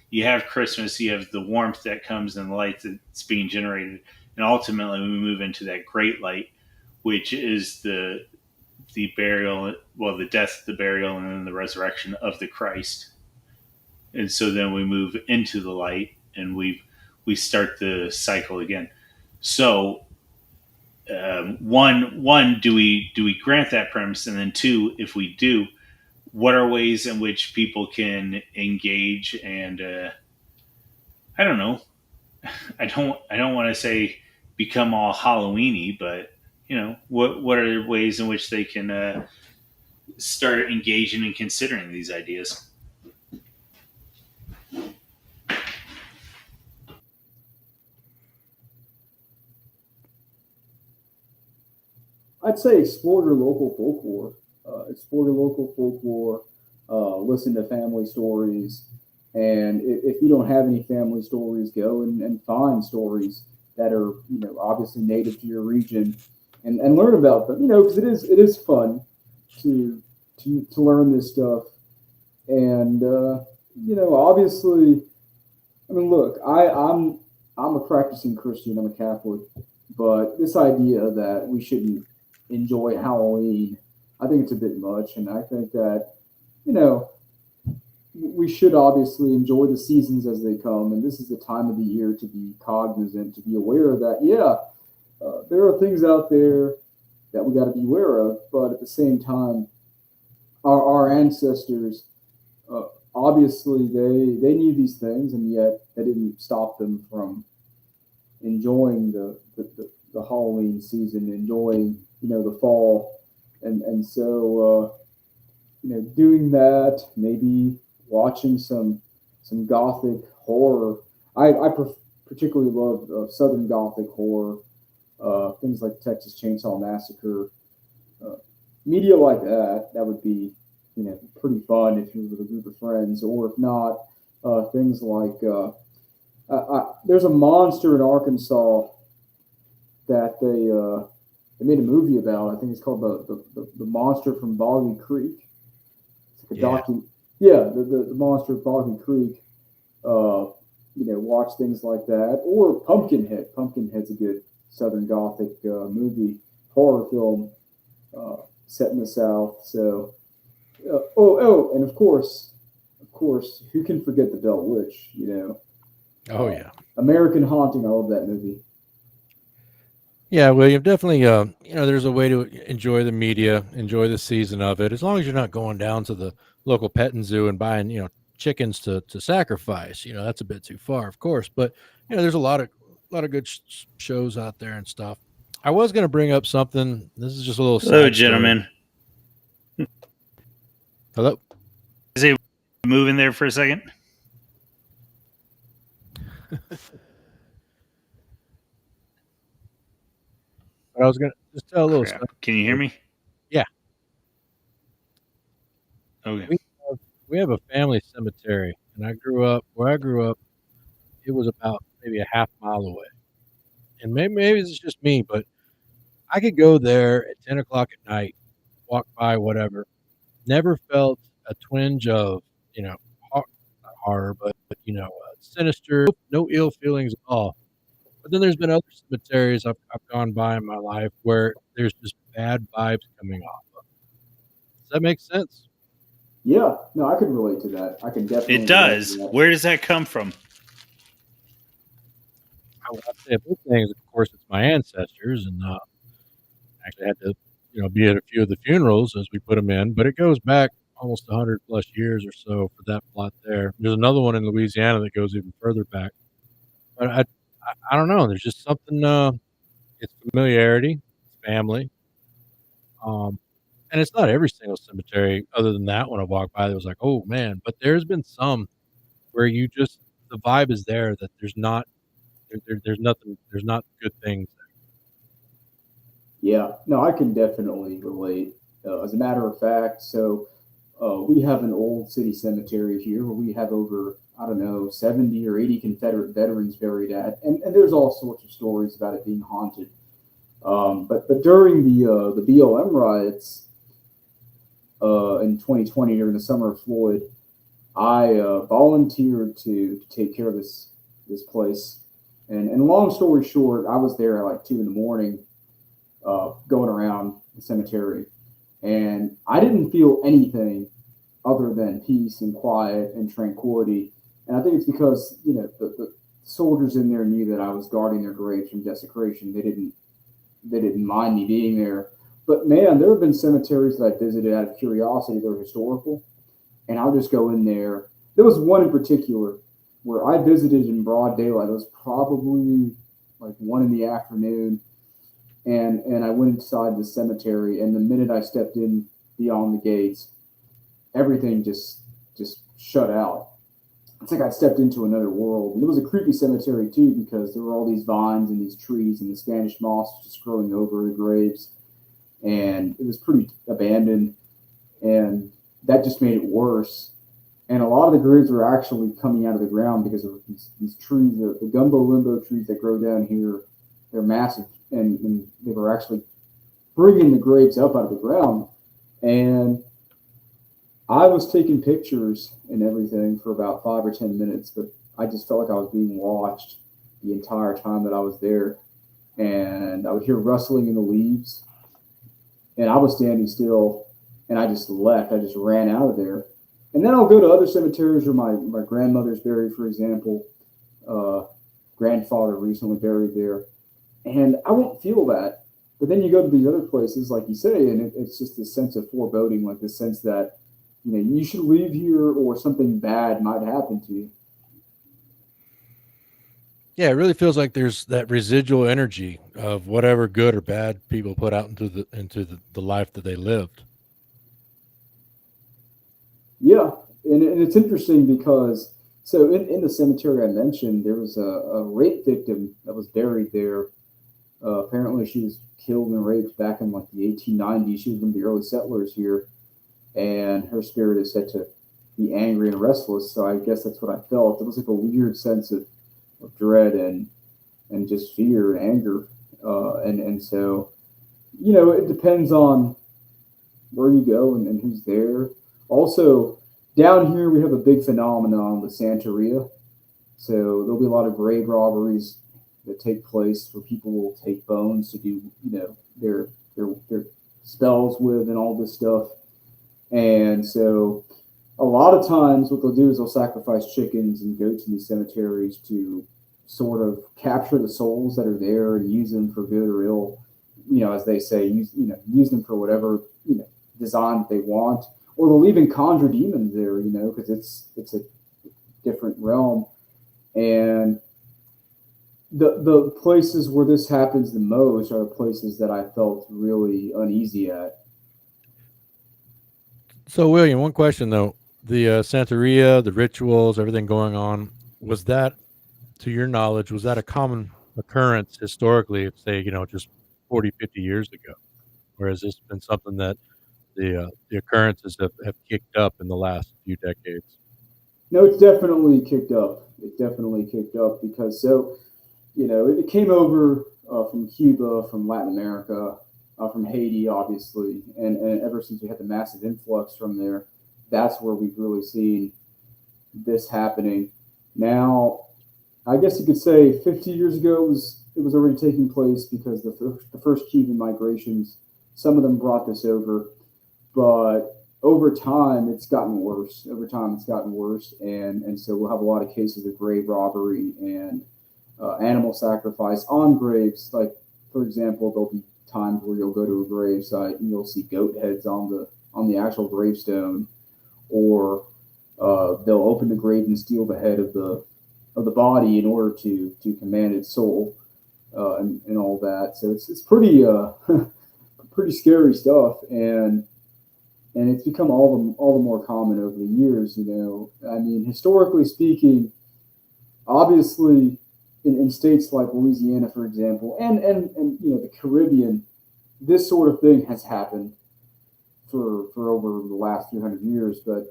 you have Christmas, you have the warmth that comes and the light that's being generated, and ultimately we move into that great light, which is the burial, well, the death, the burial, and then the resurrection of the Christ. And so then we move into the light, and we start the cycle again. So one, do we grant that premise, and then two, if we do, what are ways in which people can engage and I don't know. I don't want to say become all Halloweeny, but what are ways in which they can start engaging and considering these ideas? I'd say explore your local folklore. Explore your local folklore. Listen to family stories, and if you don't have any family stories, go and find stories that are obviously native to your region, and learn about them. Because it is fun to to learn this stuff, and obviously, I mean, look, I'm a practicing Christian. I'm a Catholic, but this idea that we shouldn't enjoy Halloween, I think it's a bit much, and I think that you know we should obviously enjoy the seasons as they come, and this is the time of the year to be cognizant, to be aware that there are things out there that we got to be aware of, but at the same time, our ancestors uh, obviously they knew these things, and yet that didn't stop them from enjoying the Halloween season, enjoying the fall, and so doing that, maybe watching some gothic horror. I particularly love Southern Gothic horror, things like Texas Chainsaw Massacre, uh, media like that. That would be pretty fun if you're with a group of friends, or if not, things like there's a monster in Arkansas that they made a movie about. I think it's called the monster from Boggy Creek. It's like a Yeah. yeah, the monster of Boggy Creek. Uh, watch things like that, or Pumpkinhead. Pumpkinhead's a good Southern Gothic movie, horror film set in the South. So, and of course, who can forget the Bell Witch? Oh yeah. American Haunting. I love that movie. Yeah, William, definitely. There's a way to enjoy the media, enjoy the season of it, as long as you're not going down to the local petting zoo and buying, chickens to sacrifice. That's a bit too far, of course. But there's a lot of good shows out there and stuff. I was going to bring up something. This is just a little Hello, side story. gentlemen. Hello. Is he moving there for a second? But I was going to just tell a little Crap. stuff. Can you hear me? Yeah, Okay. we have a family cemetery, and where I grew up. It was about maybe a half mile away, and maybe it's just me, but I could go there at 10 o'clock at night, walk by, whatever. Never felt a twinge of, you know, not horror, but sinister. No ill feelings at all. But then there's been other cemeteries I've gone by in my life where there's just bad vibes coming off. Does that make sense? Yeah, no, I can relate to that. I can It definitely relate to does. that. Where does that come from? I'd say a big thing is, of course, it's my ancestors, and actually had to, be at a few of the funerals as we put them in. But it goes back almost 100+ years or so for that plot there. There's another one in Louisiana that goes even further back. But I don't know. There's just something. It's familiarity, it's family, um, and it's not every single cemetery. Other than that one I walked by, that was like, oh man. But there's been some where you just the vibe is there that there's nothing. There's not good things. Yeah, no, I can definitely relate. As a matter of fact, so we have an old city cemetery here where we have over, I don't know, 70 or 80 Confederate veterans buried at, and there's all sorts of stories about it being haunted. But during the BLM riots in 2020 during the summer of Floyd, I volunteered to take care of this place. And long story short, I was there at like 2 in the morning, going around the cemetery, and I didn't feel anything other than peace and quiet and tranquility. And I think it's because the soldiers in there knew that I was guarding their graves from desecration. They didn't mind me being there. But man, there have been cemeteries that I visited out of curiosity that were historical, and I'll just go in there. There was one in particular where I visited in broad daylight. It was probably like 1 in the afternoon, and I went inside the cemetery. And the minute I stepped in beyond the gates, everything just shut out. It's like I stepped into another world. And it was a creepy cemetery too because there were all these vines and these trees and the Spanish moss just growing over the graves, and it was pretty abandoned, and that just made it worse. And a lot of the graves were actually coming out of the ground because of these trees, the gumbo limbo trees that grow down here. They're massive, and they were actually bringing the graves up out of the ground. And I was taking pictures and everything for about 5 or 10 minutes, but I just felt like I was being watched the entire time that I was there. And I would hear rustling in the leaves, and I was standing still, and I just left. I just ran out of there. And then I'll go to other cemeteries where my grandmother's buried, for example. Uh, Grandfather recently buried there, and I won't feel that. But then you go to these other places, like you say, and it's just this sense of foreboding, like the sense that you should leave here or something bad might happen to you. Yeah, it really feels like there's that residual energy of whatever good or bad people put out into the life that they lived. Yeah, and it's interesting because so in the cemetery I mentioned, there was a rape victim that was buried there. Apparently, she was killed and raped back in like the 1890s. She was one of the early settlers here, and her spirit is said to be angry and restless. So I guess that's what I felt. It was like a weird sense of dread and just fear and anger. And so it depends on where you go and who's there. Also, down here we have a big phenomenon with Santeria. So there'll be a lot of grave robberies that take place where people will take bones to do their spells with and all this stuff. And so a lot of times what they'll do is they'll sacrifice chickens and goats in these cemeteries to sort of capture the souls that are there and use them for good or ill. As they say, use them for whatever design that they want, or they'll even conjure demons there, because it's a different realm. And the places where this happens the most are the places that I felt really uneasy at. So, William, one question though: the Santeria, the rituals, everything going on, was that, to your knowledge, was that a common occurrence historically, say, just 40, 50 years ago? Or has this been something that the occurrences have kicked up in the last few decades? No, it's definitely kicked up. It definitely kicked up because it came over from Cuba, from Latin America, from Haiti, obviously, and ever since we had the massive influx from there, that's where we've really seen this happening. Now, I guess you could say 50 years ago it was already taking place because the first Cuban migrations, some of them brought this over, but over time it's gotten worse. Over time it's gotten worse, and so we'll have a lot of cases of grave robbery and animal sacrifice on graves. Like, for example, there'll be times where you'll go to a grave site and you'll see goat heads on the actual gravestone, or they'll open the grave and steal the head of the body in order to command its soul, and all that. So it's pretty pretty scary stuff, and it's become all the more common over the years. I mean, historically speaking, obviously, in states like Louisiana, for example, and the Caribbean, this sort of thing has happened for over the last few hundred years. But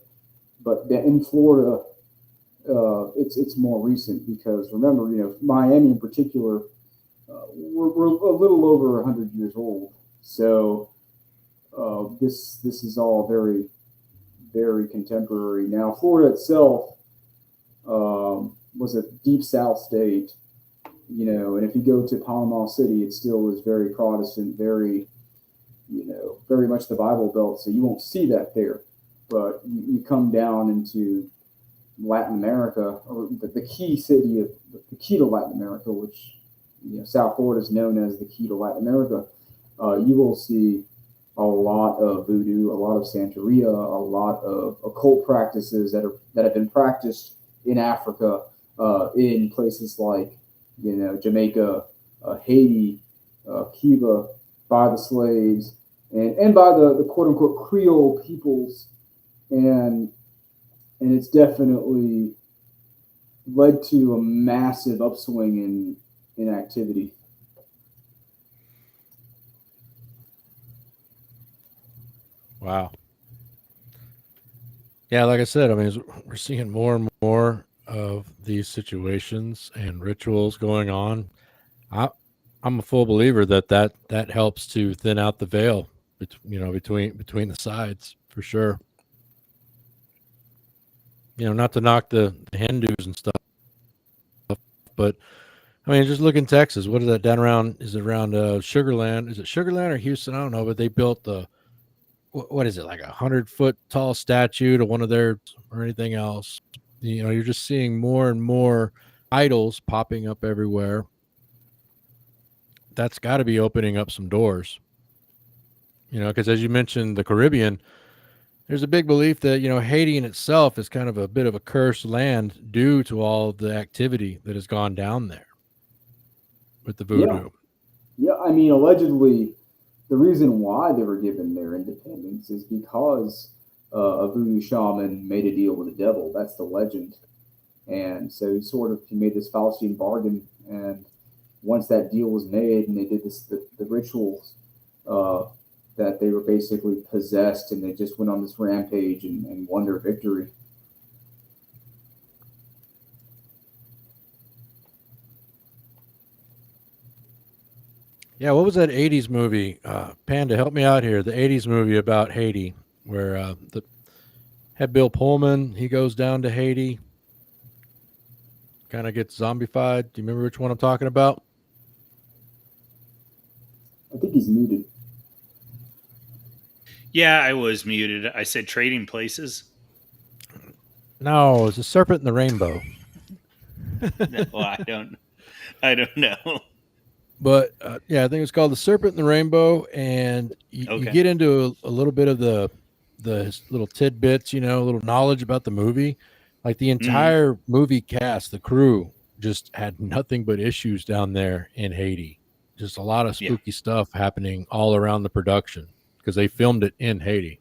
in Florida, it's more recent because remember, Miami in particular, we're a little over 100 years old. So this is all very very contemporary. Now, Florida itself was a deep South state, and if you go to Panama City, it still is very Protestant, very, very much the Bible Belt. So you won't see that there. But you come down into Latin America, or the key city of the key to Latin America, which South Florida is known as the key to Latin America. You will see a lot of voodoo, a lot of Santeria, a lot of occult practices that have been practiced in Africa, in places like Jamaica, Haiti, Cuba, by the slaves and by the quote unquote Creole peoples, and it's definitely led to a massive upswing in activity. Wow. Yeah, like I said, I mean, we're seeing more and more of these situations and rituals going on. I, I'm a full believer that helps to thin out the veil, between the sides for sure. Not to knock the Hindus and stuff, but I mean, just look in Texas. What is that down around? Is it around Sugarland? Is it Sugarland or Houston? I don't know, but they built what is it, like 100-foot tall statue to one of their or anything else. You're just seeing more and more idols popping up everywhere. That's got to be opening up some doors. Because as you mentioned, the Caribbean, there's a big belief that Haiti in itself is kind of a bit of a cursed land due to all of the activity that has gone down there with the Yeah, voodoo. yeah. I mean, allegedly, the reason why they were given their independence is because a voodoo shaman made a deal with the devil. That's the legend. And so he made this Faustian bargain. And once that deal was made and they did the rituals, uh, that they were basically possessed and they just went on this rampage and won their victory. Yeah, what was that '80s movie? Panda, help me out here. The '80s movie about Haiti, where the had Bill Pullman. He goes down to Haiti, kind of gets zombified. Do you remember which one I'm talking about? I think he's muted. Yeah, I was muted. I said Trading Places. No, it's a Serpent in the Rainbow. No, I don't know. But yeah, I think it's called The Serpent in the Rainbow, and you Okay. get into a little bit of the little tidbits, a little knowledge about the movie. Like the Mm, entire movie cast, the crew just had nothing but issues down there in Haiti. Just a lot of yeah. spooky stuff happening all around the production because they filmed it in Haiti.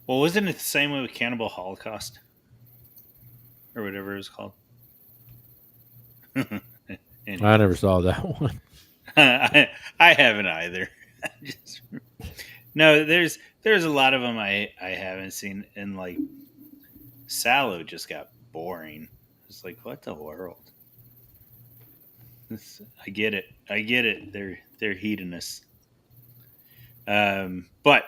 Well, wasn't it the same way with Cannibal Holocaust or whatever it was called? I never Anyways, saw that one. I haven't either. Just, no, there's a lot of them I haven't seen, and like Sallow just got boring. It's like, what the world? I get it. I get it. They're hedonists. But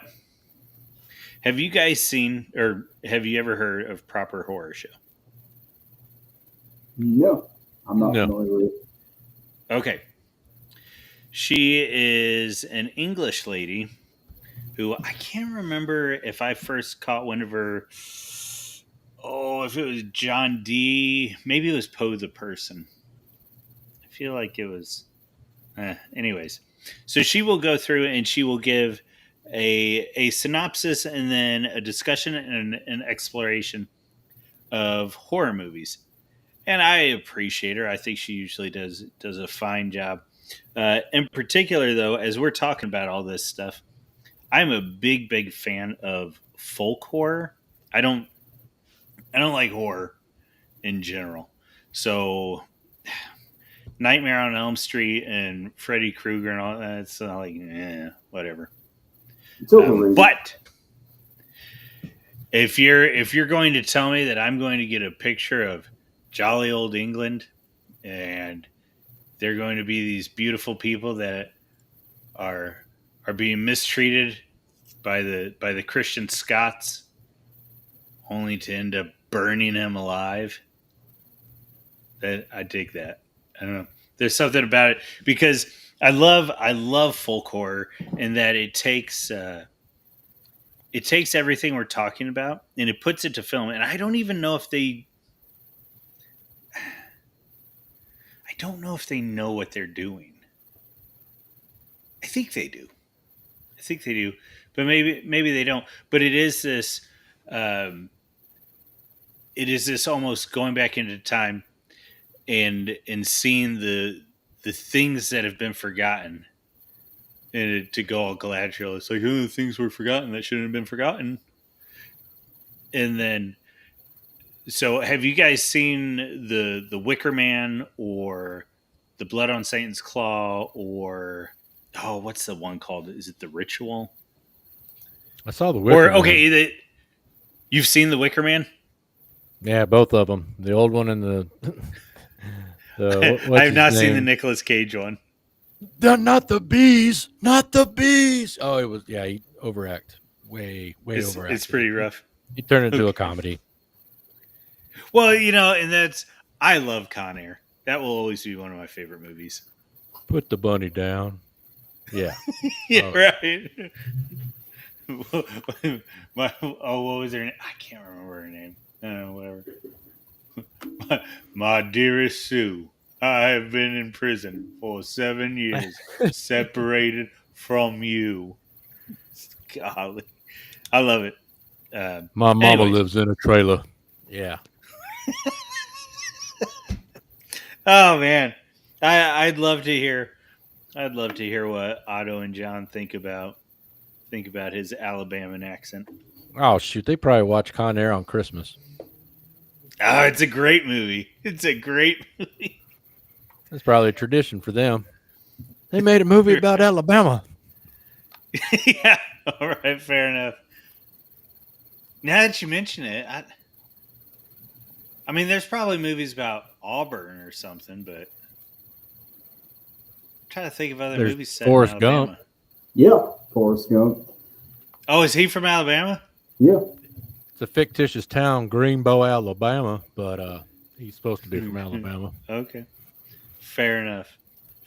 have you guys seen or have you ever heard of Proper Horror Show? No, I'm not No. familiar with it. Okay. She is an English lady who I can't remember if I first caught one of her. Oh, if it was John D. Maybe it was Poe the Person. I feel like it was. Anyways, so she will go through and she will give a synopsis and then a discussion and an exploration of horror movies. And I appreciate her. I think she usually does a fine job. In particular, though, as we're talking about all this stuff, I'm a big fan of folk horror. I don't I don't like horror in general. So Nightmare on Elm Street and Freddy Krueger and all that, it's like whatever. It's overrated. But if you're going to tell me that I'm going to get a picture of jolly old England and they're going to be these beautiful people that are being mistreated by the Christian Scots, only to end up burning him alive. That I dig that. I don't know. There's something about it because I love folk horror in that it takes everything we're talking about and it puts it to film. And I don't know if they know what they're doing. I think they do. I think they do, but maybe they don't. But um, it is this almost going back into time and seeing the things that have been forgotten, and to go all Galadriel. It's like, oh, the things were forgotten that shouldn't have been forgotten. And then, so have you guys seen the Wicker Man or the Blood on Satan's Claw or what's the one called? Is it The Ritual? I saw the Wicker Or Man. okay, you've seen the Wicker Man? Yeah, both of them. The old one and I have not seen the Nicolas Cage one. Not the bees, not the bees. Oh, it was he overact, way overact. It's pretty rough. He turned into a comedy. Well, and I love Con Air. That will always be one of my favorite movies. Put the bunny down. Yeah. Yeah, right. What was her name? I can't remember her name. Whatever. My dearest Sue, I have been in prison for 7 years, separated from you. Golly. I love it. My mama lives in a trailer. Yeah. Oh man, I'd love to hear what Otto and John think about his Alabama accent. Oh shoot, they probably watch Con Air on Christmas. Oh, it's a great movie. It's a great movie. That's probably a tradition for them. They made a movie about Alabama. Yeah. All right. Fair enough. Now that you mention it, I mean, there's probably movies about Auburn or something, but I'm trying to think of other movies set Forrest in Alabama. Gump. Yeah, Forrest Gump. Oh, is he from Alabama? Yeah. It's a fictitious town, Greenbow, Alabama, but he's supposed to be from Alabama. Okay. Fair enough.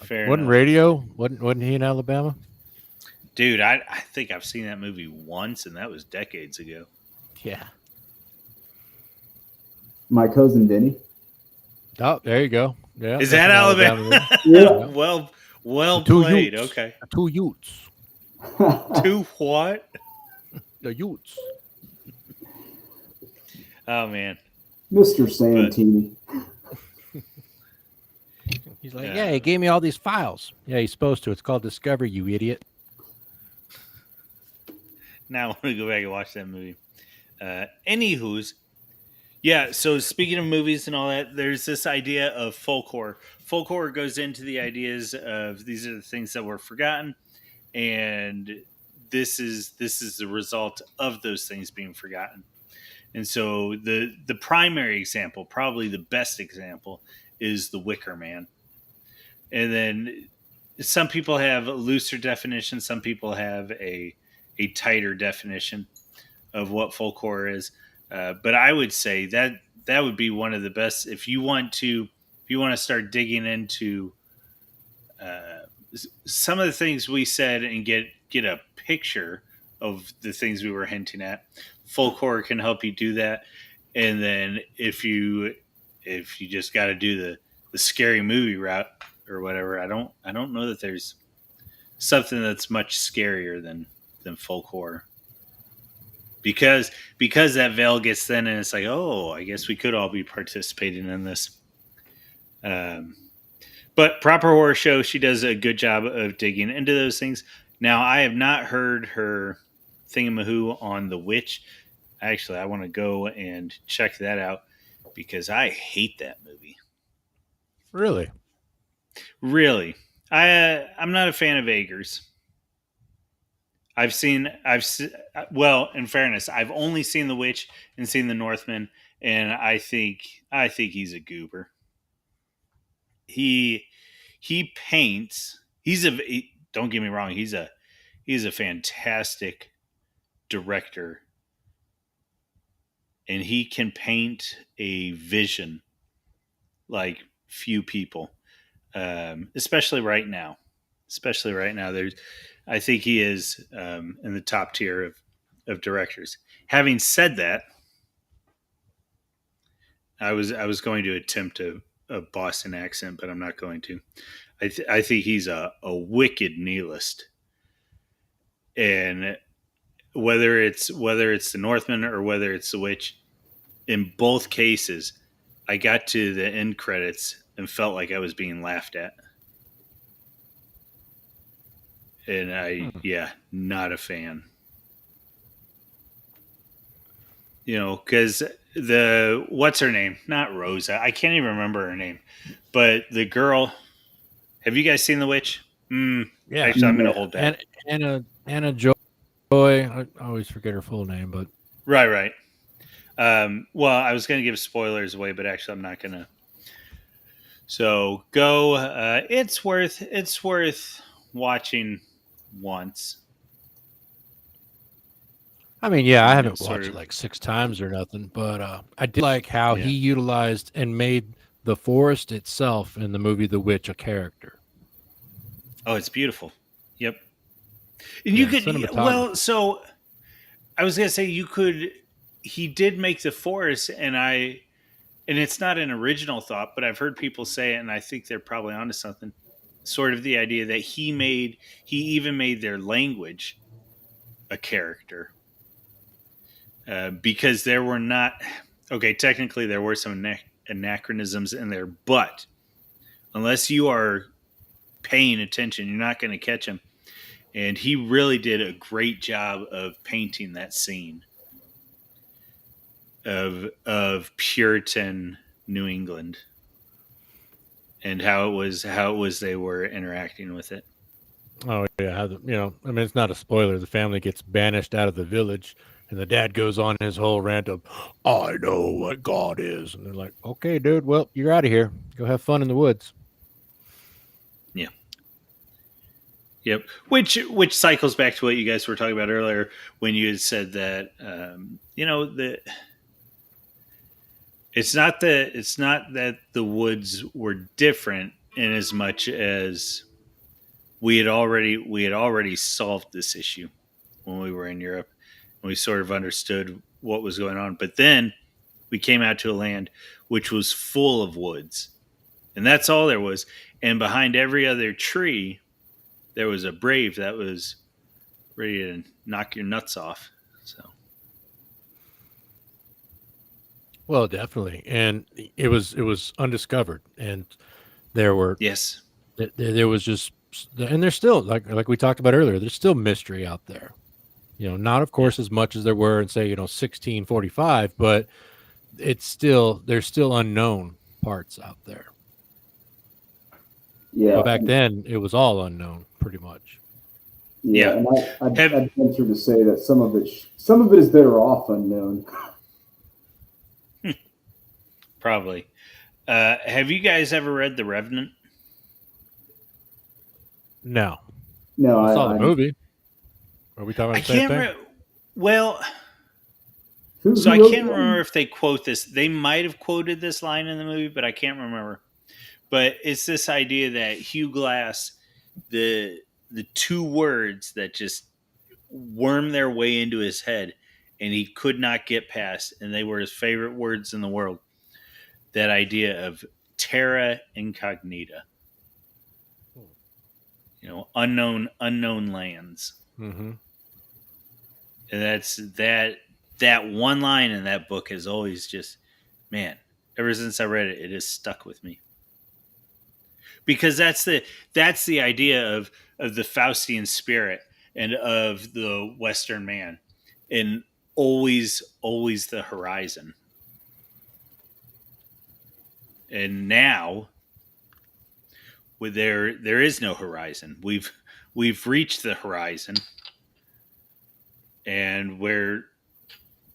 Wasn't Radio? Wasn't he in Alabama? Dude, I think I've seen that movie once, and that was decades ago. Yeah. My Cousin Vinny. Oh, there you go. Yeah. Is that Alabama? Yeah. Well played. Utes. Okay. 2 Utes. 2 what? The Utes. Oh man. Mr. Santini. He's like, yeah, he gave me all these files. Yeah, he's supposed to. It's called Discovery, you idiot. Now I want to go back and watch that movie. Anywho's, yeah. So speaking of movies and all that, there's this idea of folk horror. Folk horror goes into the ideas of these are the things that were forgotten, and this is the result of those things being forgotten. And so the primary example, probably the best example, is the Wicker Man. And then some people have a looser definition. Some people have a tighter definition of what folk horror is. But I would say that would be one of the best if you want to start digging into some of the things we said and get a picture of the things we were hinting at. Folk horror can help you do that. And then if you just got to do the scary movie route or whatever, I don't know that there's something that's much scarier than folk horror. Because that veil gets thin and it's like, oh, I guess we could all be participating in this. But Proper Horror Show, she does a good job of digging into those things. Now, I have not heard her thingamahoo on The Witch. Actually, I want to go and check that out because I hate that movie. Really? Really. I'm not a fan of Eggers. Well, in fairness, I've only seen The Witch and seen The Northman, and I think he's a goober. He paints. Don't get me wrong. He's a fantastic director, and he can paint a vision like few people, especially right now. Especially right now, I think he is in the top tier of directors. Having said that, I was going to attempt a Boston accent, but I'm not going to. I think he's a wicked nihilist, and whether it's the Northman or whether it's the Witch, in both cases, I got to the end credits and felt like I was being laughed at, and yeah, not a fan. Because the what's her name? Not Rosa. I can't even remember her name, but the girl. Have you guys seen The Witch? Yeah. Actually, I'm going to hold back. Anna Joy. I always forget her full name, but Right. Well, I was going to give spoilers away, but actually, I'm not going to. So go. It's worth watching once. I mean, yeah, I And haven't sort watched it of- like 6 times or nothing, but I did like how Yeah. he utilized and made the forest itself in the movie The Witch a character. Oh, it's beautiful. Yep. And Yeah, you could cinematography. so I was gonna say you could. He did make the forest, and it's not an original thought, but I've heard people say it, and I think they're probably onto something. Sort of the idea that he even made their language a character, because there were not. Okay, technically there were some anachronisms in there, but unless you are paying attention, you're not going to catch them. And he really did a great job of painting that scene of Puritan New England and how it was they were interacting with it. Oh yeah, I mean, it's not a spoiler. The family gets banished out of the village, and the dad goes on his whole rant of, "I know what God is," and they're like, "Okay, dude, well, you're out of here. Go have fun in the woods." Yeah. Yep. Which cycles back to what you guys were talking about earlier when you had said that the it's not that the woods were different in as much as we had already solved this issue when we were in Europe, and we sort of understood what was going on. But then we came out to a land which was full of woods, and that's all there was. And behind every other tree, there was a brave that was ready to knock your nuts off. So, Well, definitely, and it was undiscovered, and there were yes, there was just, and there's still, like we talked about earlier, there's still mystery out there. Not of course as much as there were in, say, 1645, but there's still unknown parts out there. Yeah. But back then it was all unknown pretty much. Yeah. And I'd venture to say that some of it is better off unknown. probably. Have you guys ever read The Revenant? No. No, I saw the movie. Are we talking I about the same can't. thing? Well, Who so I wrote can't that? remember if they quote this. They might have quoted this line in the movie, but I can't remember. But it's this idea that Hugh Glass, the two words that just worm their way into his head, and he could not get past, and they were his favorite words in the world. That idea of terra incognita, unknown lands, Mm-hmm. and that's that one line in that book has always just, man, ever since I read it, it has stuck with me. Because that's the idea of the Faustian spirit and of the Western man, and always the horizon. And now, there is no horizon. We've reached the horizon, and we're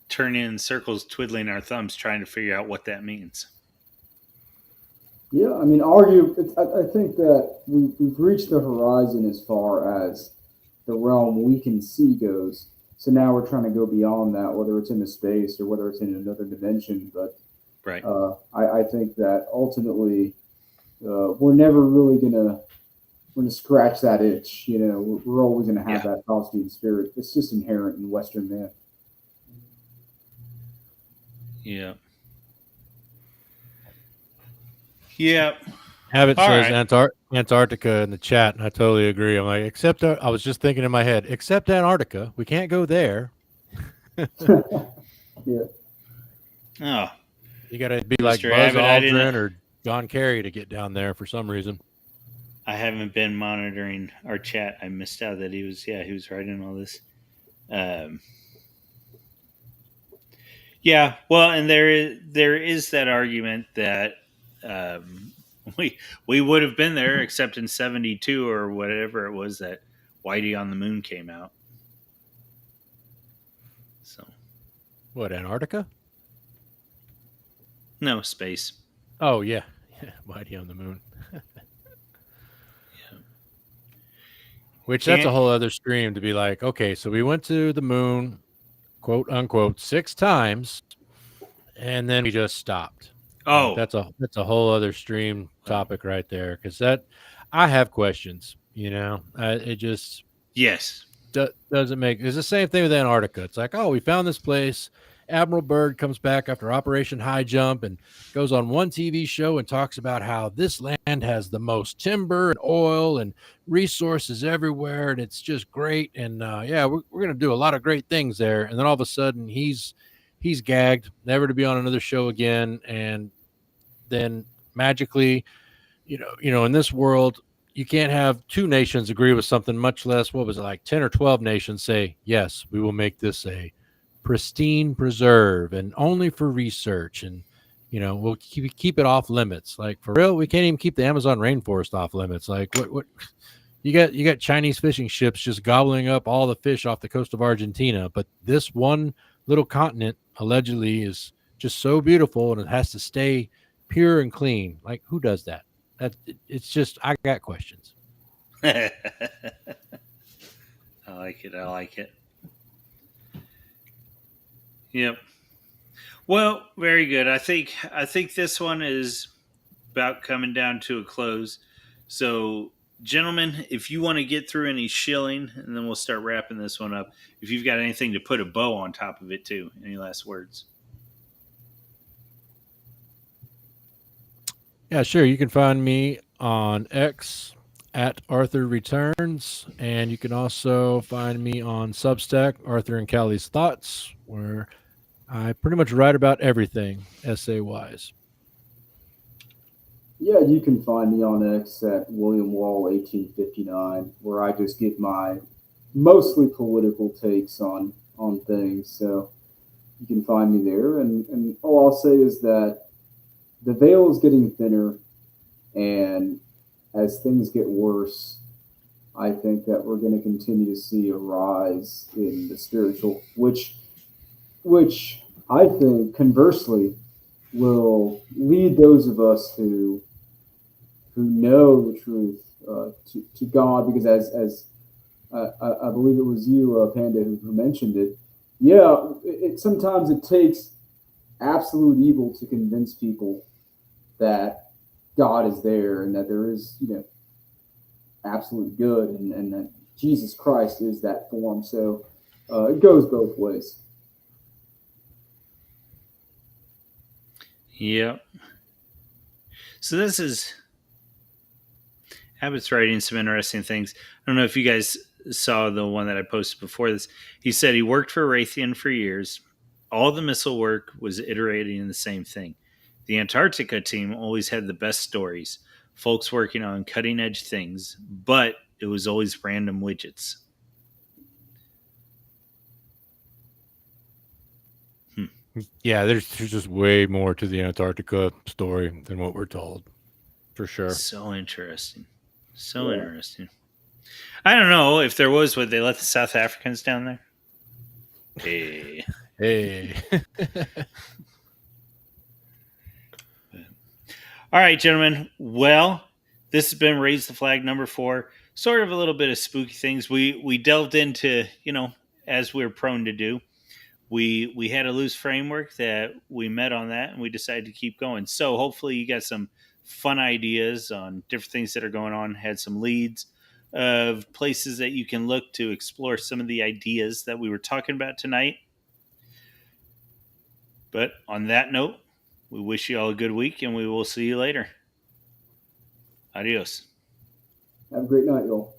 turning in circles, twiddling our thumbs, trying to figure out what that means. Yeah, I mean, I think that we've reached the horizon as far as the realm we can see goes. So now we're trying to go beyond that, whether it's into space or whether it's in another dimension. But Right. I think that ultimately we're never really gonna scratch that itch. You know, we're always gonna have Yeah. that Faustian spirit. It's just inherent in Western man. Yeah. Yeah. Habit All says right. Antarctica in the chat, and I totally agree. I'm like, except I was just thinking in my head, except Antarctica, we can't go there. Yeah. Oh, You got to be like Mr. Buzz Abbott, I didn't. Aldrin or John Kerry to get down there for some reason. I haven't been monitoring our chat. I missed out that he was. Yeah, he was writing all this. Um, yeah. Well, and there is that argument that um, we would have been there, except in '72 or whatever it was that Whitey on the Moon came out. So What, Antarctica? no space. Oh yeah, Mighty on the Moon. Yeah. Which that's a Can't. whole other stream to be like, okay, so we went to the moon, quote unquote, 6 times, and then we just stopped. Like, Oh. that's a whole other stream Well, topic right there, because that I have questions. It just yes. doesn't make. It's the same thing with Antarctica. It's like, oh, we found this place. Admiral Byrd comes back after Operation High Jump and goes on one TV show and talks about how this land has the most timber and oil and resources everywhere, and it's just great. And yeah, we're gonna do a lot of great things there. And then all of a sudden, he's gagged, never to be on another show again. And then magically, in this world, you can't have two nations agree with something, much less, what was it, like 10 or 12 nations say, yes, we will make this a pristine preserve and only for research. And, we'll keep it off limits. Like, for real, we can't even keep the Amazon rainforest off limits. Like, what you got Chinese fishing ships just gobbling up all the fish off the coast of Argentina. But this one little continent allegedly is just so beautiful and it has to stay pure and clean. Like, who does that? It's just, I got questions. I like it. I like it. Yep. Well, very good. I think this one is about coming down to a close. So, gentlemen, if you want to get through any shilling, and then we'll start wrapping this one up. If you've got anything to put a bow on top of it too, any last words? Yeah, sure. You can find me on X at Arthur Returns, and you can also find me on Substack, Arthur and Callie's Thoughts, where I pretty much write about everything essay wise. Yeah, you can find me on X at William Wall 1859, where I just give my mostly political takes on things. So you can find me there. And all I'll say is that the veil is getting thinner, and as things get worse, I think that we're going to continue to see a rise in the spiritual, which I think conversely will lead those of us who know the truth to God, because as I believe it was you, Panda, who mentioned it. Yeah, sometimes it takes absolute evil to convince people that God is there and that there is, absolute good, and that Jesus Christ is that form. So it goes both ways. Yep. So this is Abbott's writing some interesting things. I don't know if you guys saw the one that I posted before this. He said he worked for Raytheon for years. All the missile work was iterating the same thing. The Antarctica team always had the best stories, folks working on cutting edge things, but it was always random widgets. Yeah, there's just way more to the Antarctica story than what we're told, for sure. So interesting. So Yeah. interesting. I don't know if there was, would they let the South Africans down there? Hey. Hey. All right, gentlemen. Well, this has been Raise the Flag number 4. Sort of a little bit of spooky things. We delved into, as we're prone to do, we had a loose framework that we met on that, and we decided to keep going. So hopefully you got some fun ideas on different things that are going on, had some leads of places that you can look to explore some of the ideas that we were talking about tonight. But on that note, we wish you all a good week, and we will see you later. Adios. Have a great night, y'all.